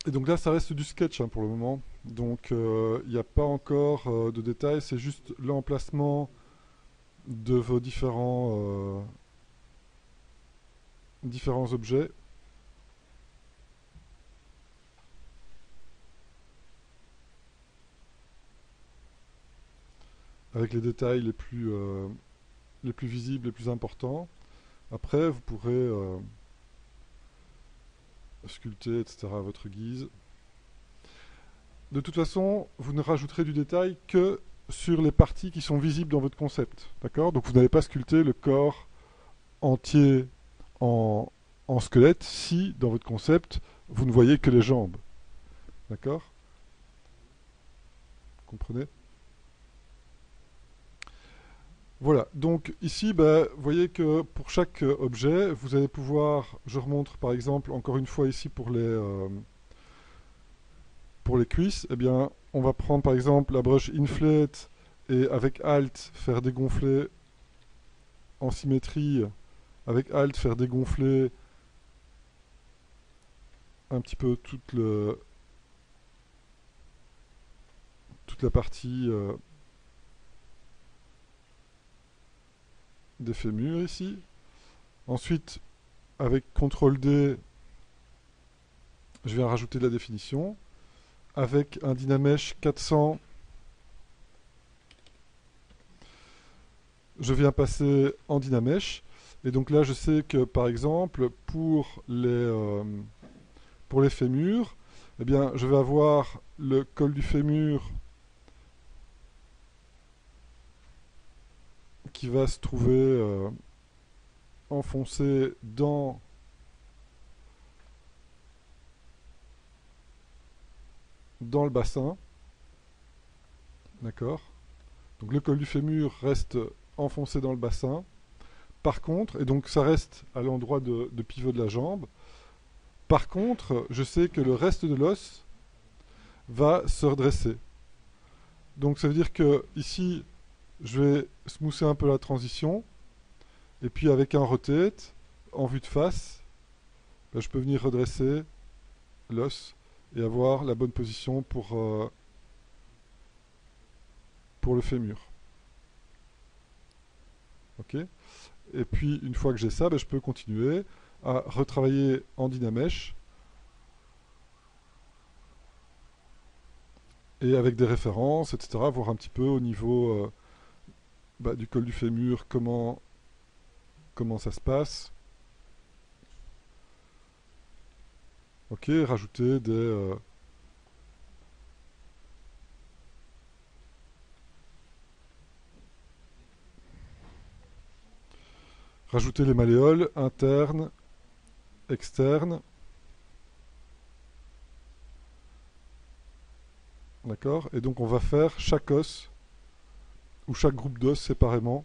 Et donc là, ça reste du sketch hein, pour le moment. Donc il n'y a pas encore de détails, c'est juste l'emplacement de vos différents objets. Avec les détails les plus visibles, les plus importants. Après, vous pourrez sculpter, etc. à votre guise. De toute façon, vous ne rajouterez du détail que sur les parties qui sont visibles dans votre concept. D'accord? Donc vous n'allez pas sculpter le corps entier en squelette si, dans votre concept, vous ne voyez que les jambes. D'accord? Vous comprenez? Voilà, donc ici, bah, vous voyez que pour chaque objet, vous allez pouvoir, je remontre par exemple, encore une fois ici pour les cuisses, eh bien, on va prendre par exemple la broche Inflate et avec Alt faire dégonfler en symétrie, avec Alt faire dégonfler un petit peu toute la partie des fémurs ici. Ensuite, avec CTRL D, je viens rajouter de la définition. Avec un Dynamesh 400, je viens passer en Dynamesh. Et donc là, je sais que par exemple, pour les fémurs, eh bien, je vais avoir le col du fémur qui va se trouver enfoncé dans le bassin. D'accord? Donc le col du fémur reste enfoncé dans le bassin. Par contre, et donc ça reste à l'endroit de pivot de la jambe. Par contre, je sais que le reste de l'os va se redresser. Donc ça veut dire que ici, je vais smoother un peu la transition. Et puis avec un rotate, en vue de face, ben, je peux venir redresser l'os et avoir la bonne position pour le fémur. Ok? Et puis une fois que j'ai ça, ben, je peux continuer à retravailler en Dynamesh et avec des références, etc. Voir un petit peu au niveau bah, du col du fémur comment ça se passe. Ok, rajouter rajouter les malléoles internes, externes. D'accord? Et donc on va faire chaque os ou chaque groupe d'os séparément.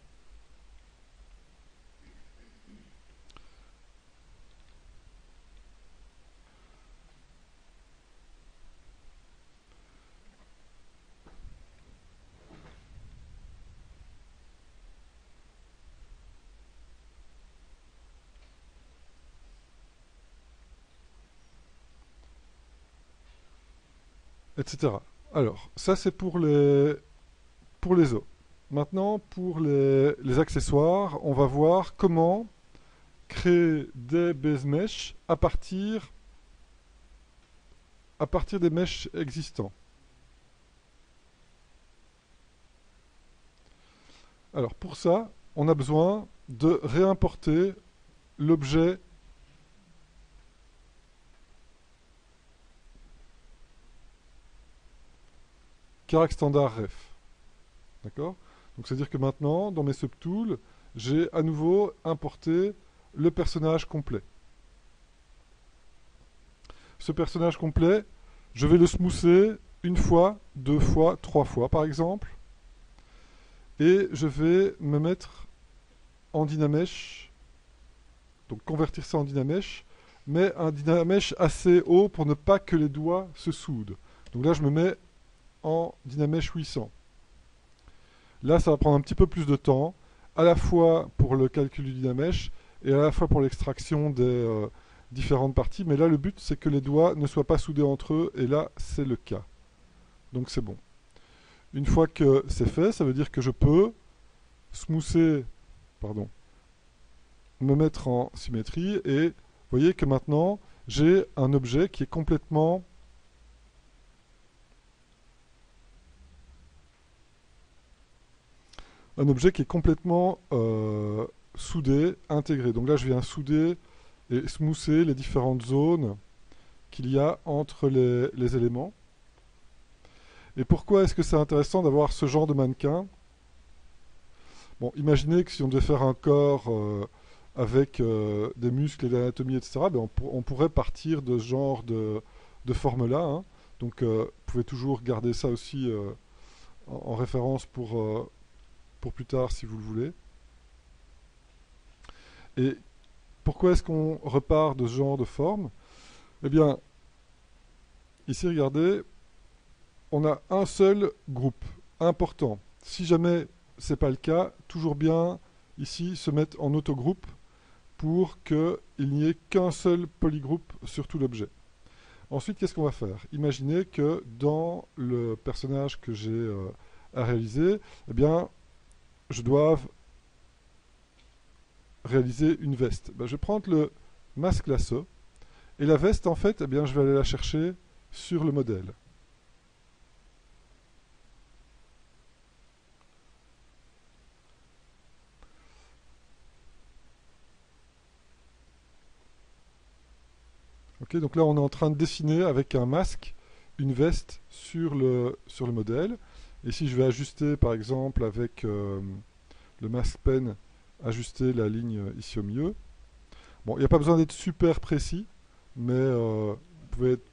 Etc. Alors, ça c'est pour les os. Maintenant, pour les accessoires, on va voir comment créer des base mesh à partir des meshs existants. Alors pour ça, on a besoin de réimporter l'objet Charac standard ref. D'accord? Donc c'est-à-dire que maintenant, dans mes subtools, j'ai à nouveau importé le personnage complet. Ce personnage complet, je vais le smoother une fois, deux fois, trois fois par exemple. Et je vais me mettre en Dynamesh, donc convertir ça en Dynamesh, mais un Dynamesh assez haut pour ne pas que les doigts se soudent. Donc là, je me mets en Dynamesh 800. Là, ça va prendre un petit peu plus de temps, à la fois pour le calcul du Dynamesh et à la fois pour l'extraction différentes parties, mais là le but c'est que les doigts ne soient pas soudés entre eux, et là c'est le cas. Donc c'est bon. Une fois que c'est fait, ça veut dire que je peux smoother, pardon, me mettre en symétrie, et vous voyez que maintenant j'ai un objet qui est complètement soudé, intégré. Donc là je viens souder et smoother les différentes zones qu'il y a entre les éléments. Et pourquoi est-ce que c'est intéressant d'avoir ce genre de mannequin? Bon, imaginez que si on devait faire un corps avec des muscles et de l'anatomie, etc., ben on pourrait partir de ce genre de forme-là, hein. Donc, vous pouvez toujours garder ça aussi en référence pour plus tard si vous le voulez. Et pourquoi est-ce qu'on repart de ce genre de forme? Eh bien, ici, regardez, on a un seul groupe important. Si jamais c'est pas le cas, toujours bien ici se mettre en autogroupe pour qu'il n'y ait qu'un seul polygroupe sur tout l'objet. Ensuite, qu'est-ce qu'on va faire? Imaginez que dans le personnage que j'ai à réaliser, eh bien, je dois réaliser une veste. Ben, je vais prendre le masque lasso, et la veste, en fait, eh bien, je vais aller la chercher sur le modèle. Ok, donc là, on est en train de dessiner avec un masque une veste sur le modèle. Et si je vais ajuster, par exemple, avec le masque pen, ajuster la ligne ici au milieu. Bon, il n'y a pas besoin d'être super précis, mais vous pouvez être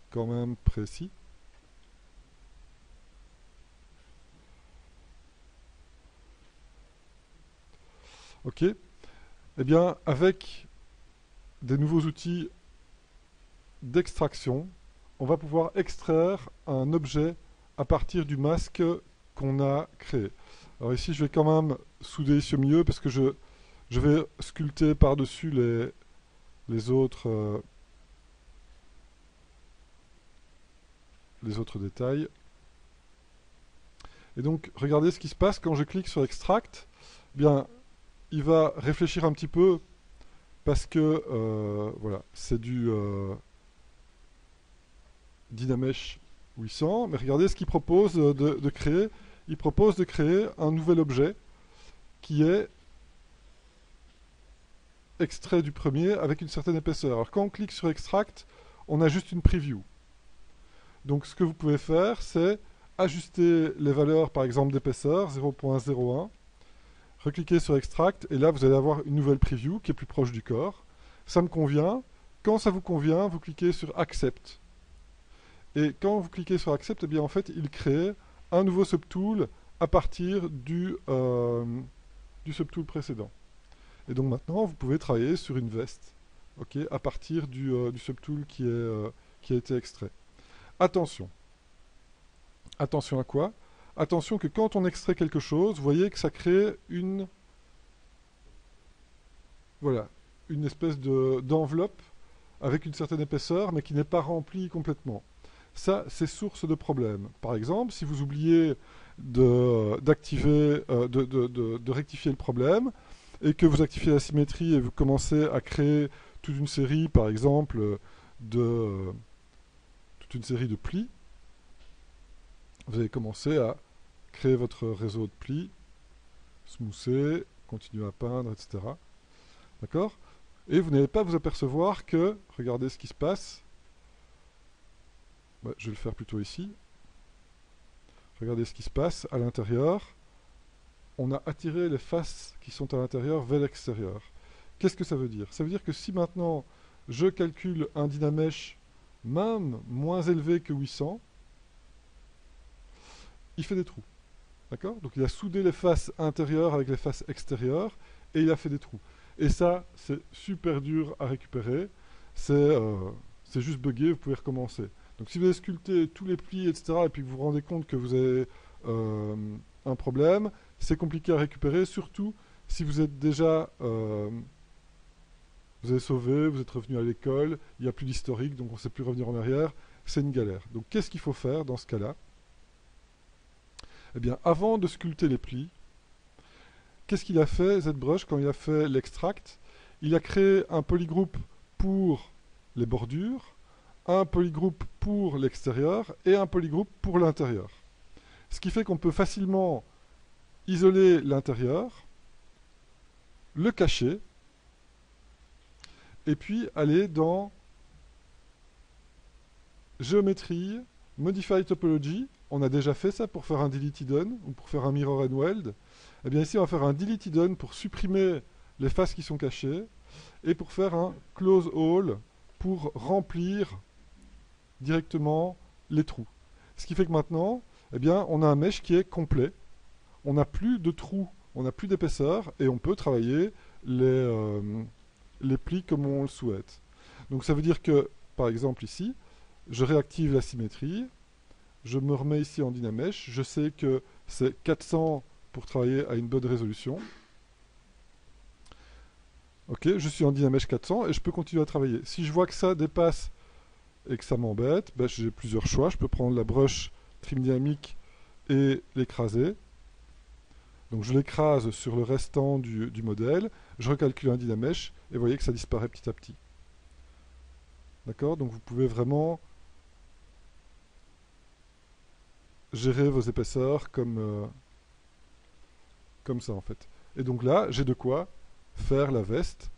quand même précis. Ok. Eh bien, avec des nouveaux outils d'extraction, on va pouvoir extraire un objet à partir du masque qu'on a créé. Alors ici, je vais quand même souder ici au milieu parce que je vais sculpter par-dessus les autres détails. Et donc, regardez ce qui se passe quand je clique sur Extract. Eh bien, il va réfléchir un petit peu parce que voilà, c'est du Dynamesh 800. Mais regardez ce qu'il propose de créer. Il propose de créer un nouvel objet qui est extrait du premier avec une certaine épaisseur. Alors quand on clique sur Extract, on a juste une preview. Donc ce que vous pouvez faire, c'est ajuster les valeurs, par exemple, d'épaisseur, 0.01, recliquer sur Extract, et là vous allez avoir une nouvelle preview qui est plus proche du corps. Ça me convient. Quand ça vous convient, vous cliquez sur Accept. Et quand vous cliquez sur Accept, eh bien en fait, il crée un nouveau subtool à partir du subtool précédent. Et donc maintenant, vous pouvez travailler sur une veste, ok, à partir du subtool qui a été extrait. Attention. Attention à quoi? Attention que quand on extrait quelque chose, vous voyez que ça crée une espèce d'enveloppe avec une certaine épaisseur, mais qui n'est pas remplie complètement. Ça, c'est source de problème. Par exemple, si vous oubliez de rectifier le problème, et que vous activez la symétrie et vous commencez à créer toute une série, par exemple, de plis, vous allez commencer à créer votre réseau de plis, smoother, continuer à peindre, etc. D'accord? Et vous n'allez pas vous apercevoir que, regardez ce qui se passe, je vais le faire plutôt ici, regardez ce qui se passe à l'intérieur, on a attiré les faces qui sont à l'intérieur vers l'extérieur. Qu'est-ce que ça veut dire? Ça veut dire que si maintenant je calcule un Dynamesh même moins élevé que 800, il fait des trous. D'accord? Donc il a soudé les faces intérieures avec les faces extérieures et il a fait des trous. Et ça, c'est super dur à récupérer. C'est juste buggé, vous pouvez recommencer. Donc si vous avez sculpté tous les plis, etc., et puis que vous vous rendez compte que vous avez un problème, c'est compliqué à récupérer, surtout si vous êtes déjà Vous avez sauvé, vous êtes revenu à l'école, il n'y a plus d'historique, donc on ne sait plus revenir en arrière, c'est une galère. Donc qu'est-ce qu'il faut faire dans ce cas-là? Eh bien, avant de sculpter les plis, qu'est-ce qu'il a fait, ZBrush, quand il a fait l'extract? Il a créé un polygroupe pour les bordures, un polygroupe pour l'extérieur et un polygroupe pour l'intérieur. Ce qui fait qu'on peut facilement isoler l'intérieur, le cacher, et puis aller dans Géométrie, Modify Topology. On a déjà fait ça pour faire un Delete Hidden ou pour faire un Mirror and Weld. Eh bien ici, on va faire un Delete Hidden pour supprimer les faces qui sont cachées et pour faire un Close All pour remplir directement les trous. Ce qui fait que maintenant, eh bien, on a un mesh qui est complet. On n'a plus de trous, on n'a plus d'épaisseur et on peut travailler les plis comme on le souhaite. Donc ça veut dire que, par exemple ici, je réactive la symétrie, je me remets ici en Dynamesh, je sais que c'est 400 pour travailler à une bonne résolution. Ok, je suis en Dynamesh 400 et je peux continuer à travailler. Si je vois que ça dépasse et que ça m'embête, ben j'ai plusieurs choix. Je peux prendre la brush trim dynamique et l'écraser. Donc je l'écrase sur le restant du modèle, je recalcule un Dynamesh et vous voyez que ça disparaît petit à petit. D'accord? Donc vous pouvez vraiment gérer vos épaisseurs comme ça en fait. Et donc là, j'ai de quoi faire la veste.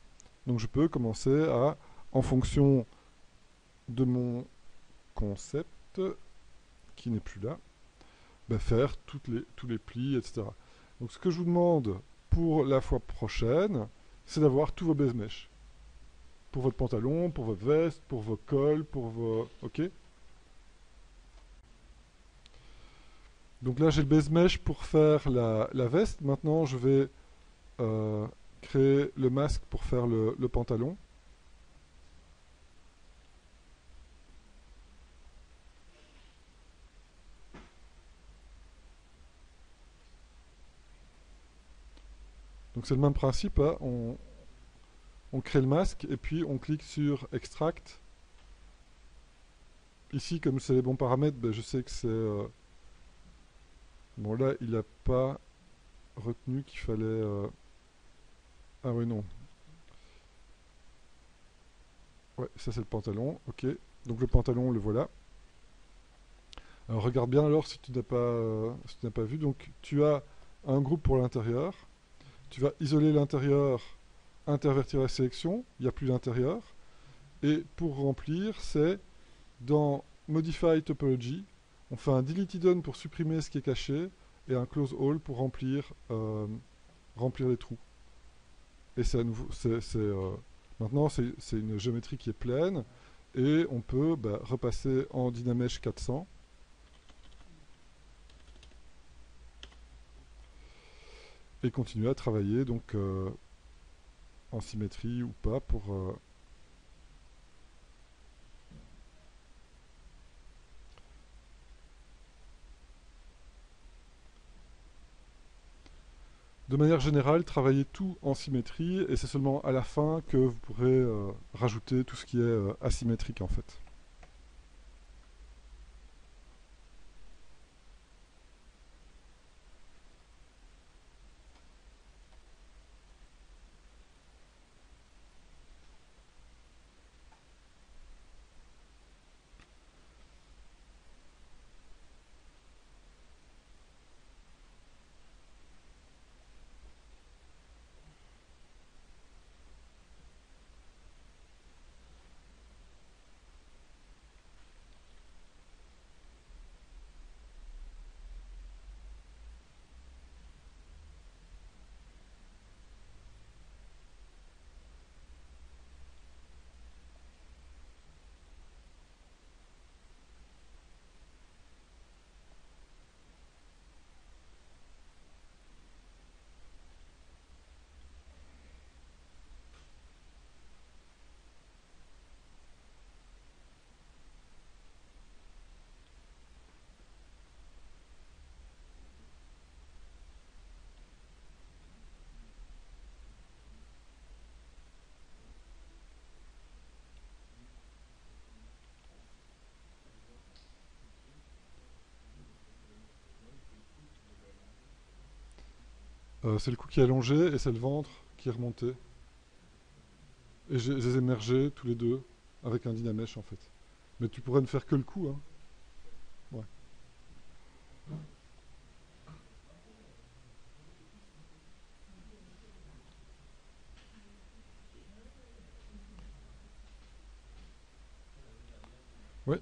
Donc je peux commencer à, en fonction de mon concept, qui n'est plus là, ben faire tous les plis, etc. Donc ce que je vous demande pour la fois prochaine, c'est d'avoir tous vos base mesh. Pour votre pantalon, pour votre veste, pour vos cols, pour vos... Ok? Donc là, j'ai le base mesh pour faire la veste. Maintenant, je vais créer le masque pour faire le pantalon. Donc c'est le même principe, hein. On crée le masque et puis on clique sur Extract. Ici, comme c'est les bons paramètres, ben, je sais que c'est... Bon là, il n'a pas retenu qu'il fallait... Ah oui, non. Ouais, ça c'est le pantalon, ok. Donc le pantalon, le voilà. Alors regarde bien alors si tu n'as pas vu. Donc tu as un groupe pour l'intérieur. Tu vas isoler l'intérieur, intervertir la sélection. Il n'y a plus d'intérieur. Et pour remplir, c'est dans Modify Topology. On fait un Delete Hidden pour supprimer ce qui est caché et un Close All pour remplir les trous. Et c'est à nouveau, maintenant c'est une géométrie qui est pleine et on peut repasser en Dynamesh 400 et continuer à travailler donc en symétrie ou pas pour de manière générale, travailler tout en symétrie et c'est seulement à la fin que vous pourrez rajouter tout ce qui est asymétrique en fait. C'est le cou qui est allongé et c'est le ventre qui est remonté. Et je les ai mergés tous les deux avec un Dynamesh en fait. Mais tu pourrais ne faire que le cou, hein. Ouais. Ouais.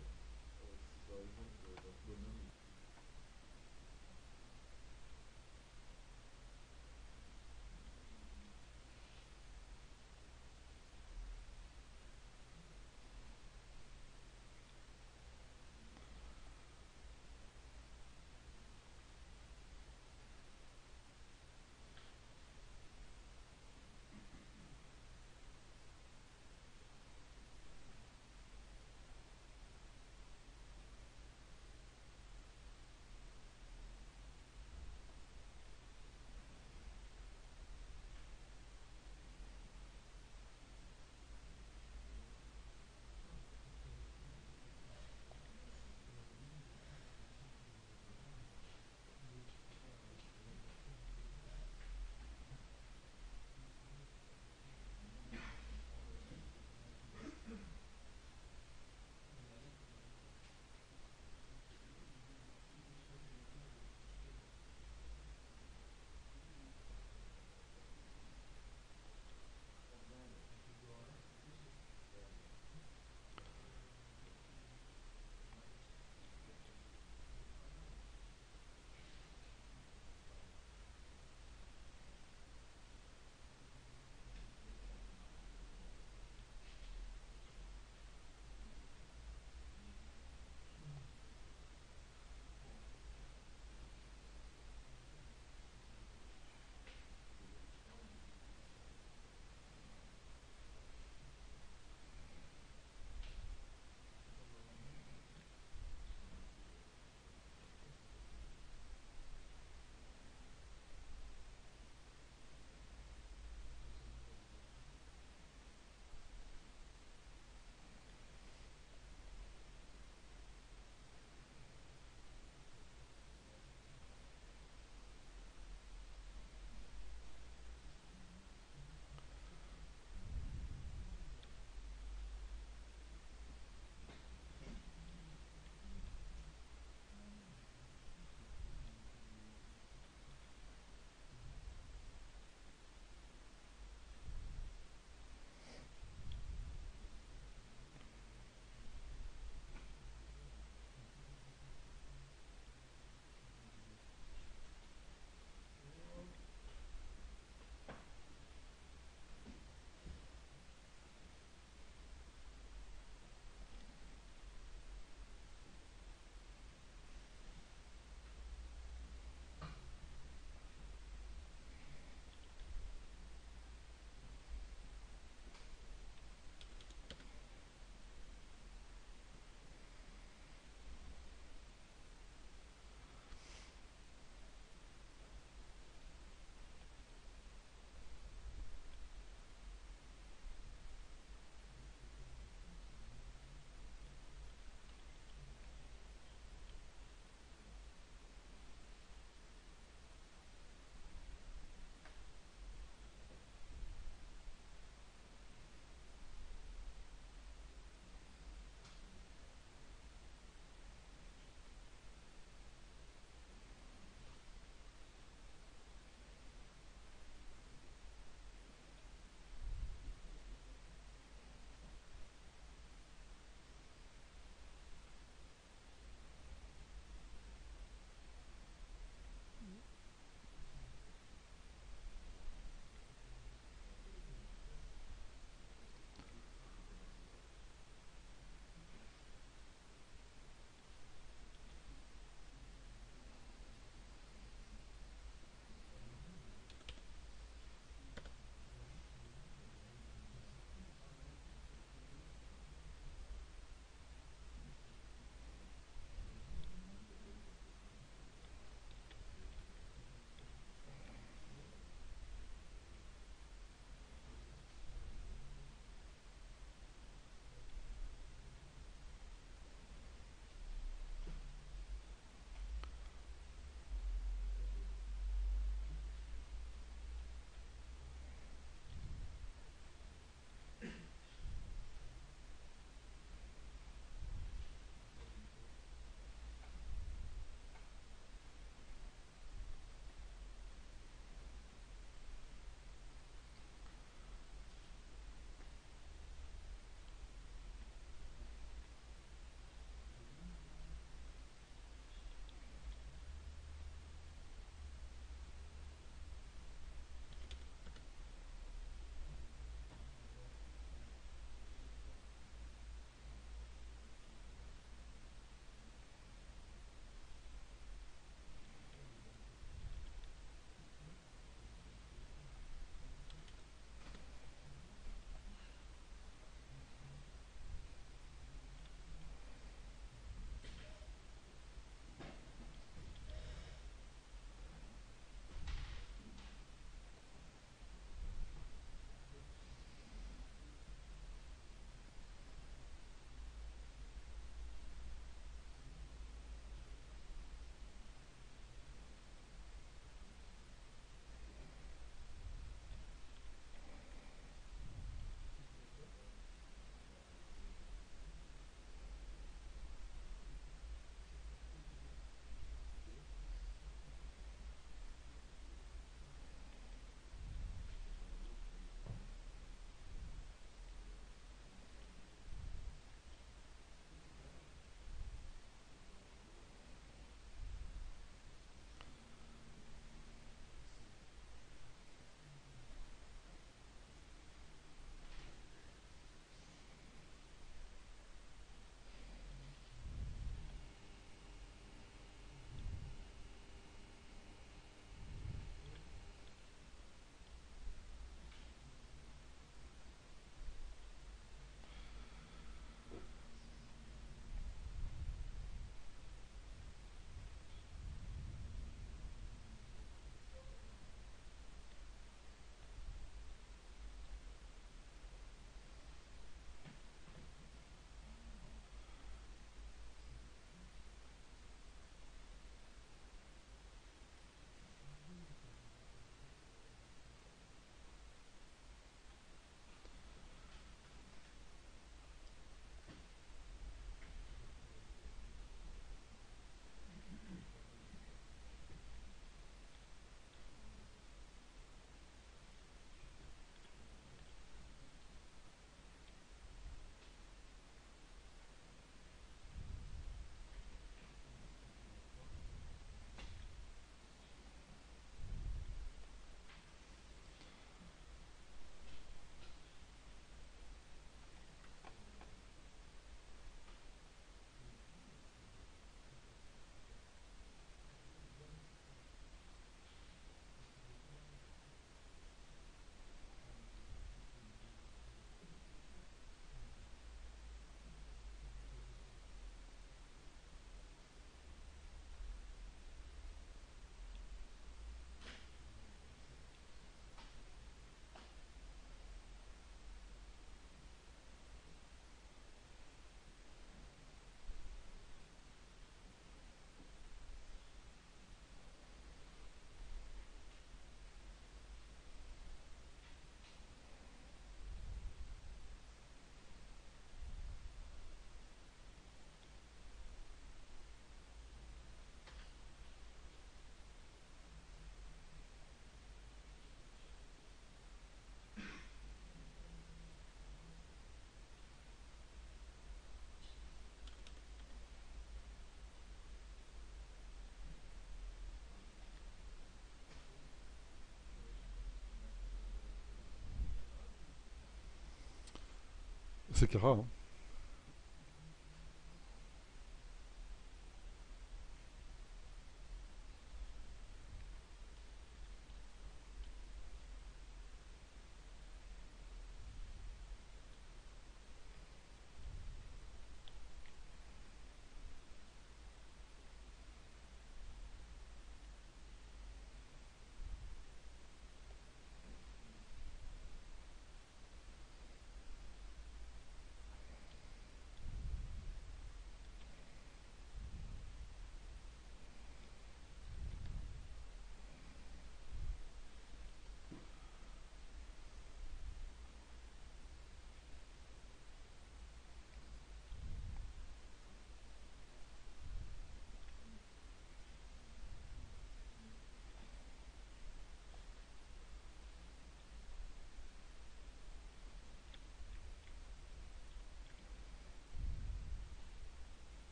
C'est Clara, hein.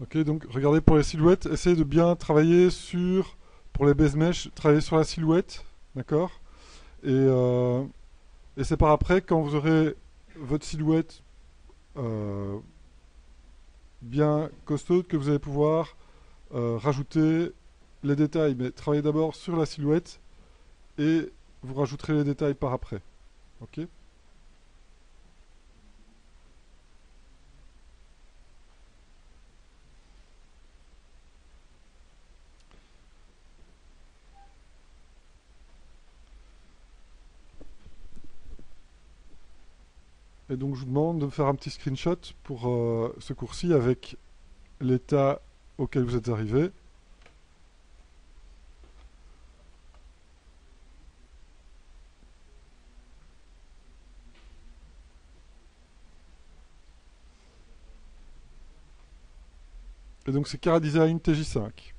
Ok, donc regardez pour les silhouettes, essayez de bien travailler sur, pour les base mesh, travailler sur la silhouette, d'accord? Et, et c'est par après, quand vous aurez votre silhouette euh, bien costaud, que vous allez pouvoir rajouter les détails. Mais travaillez d'abord sur la silhouette et vous rajouterez les détails par après. Ok? Et donc je vous demande de me faire un petit screenshot pour ce cours-ci avec l'état auquel vous êtes arrivé. Et donc c'est Cara Design TJ5.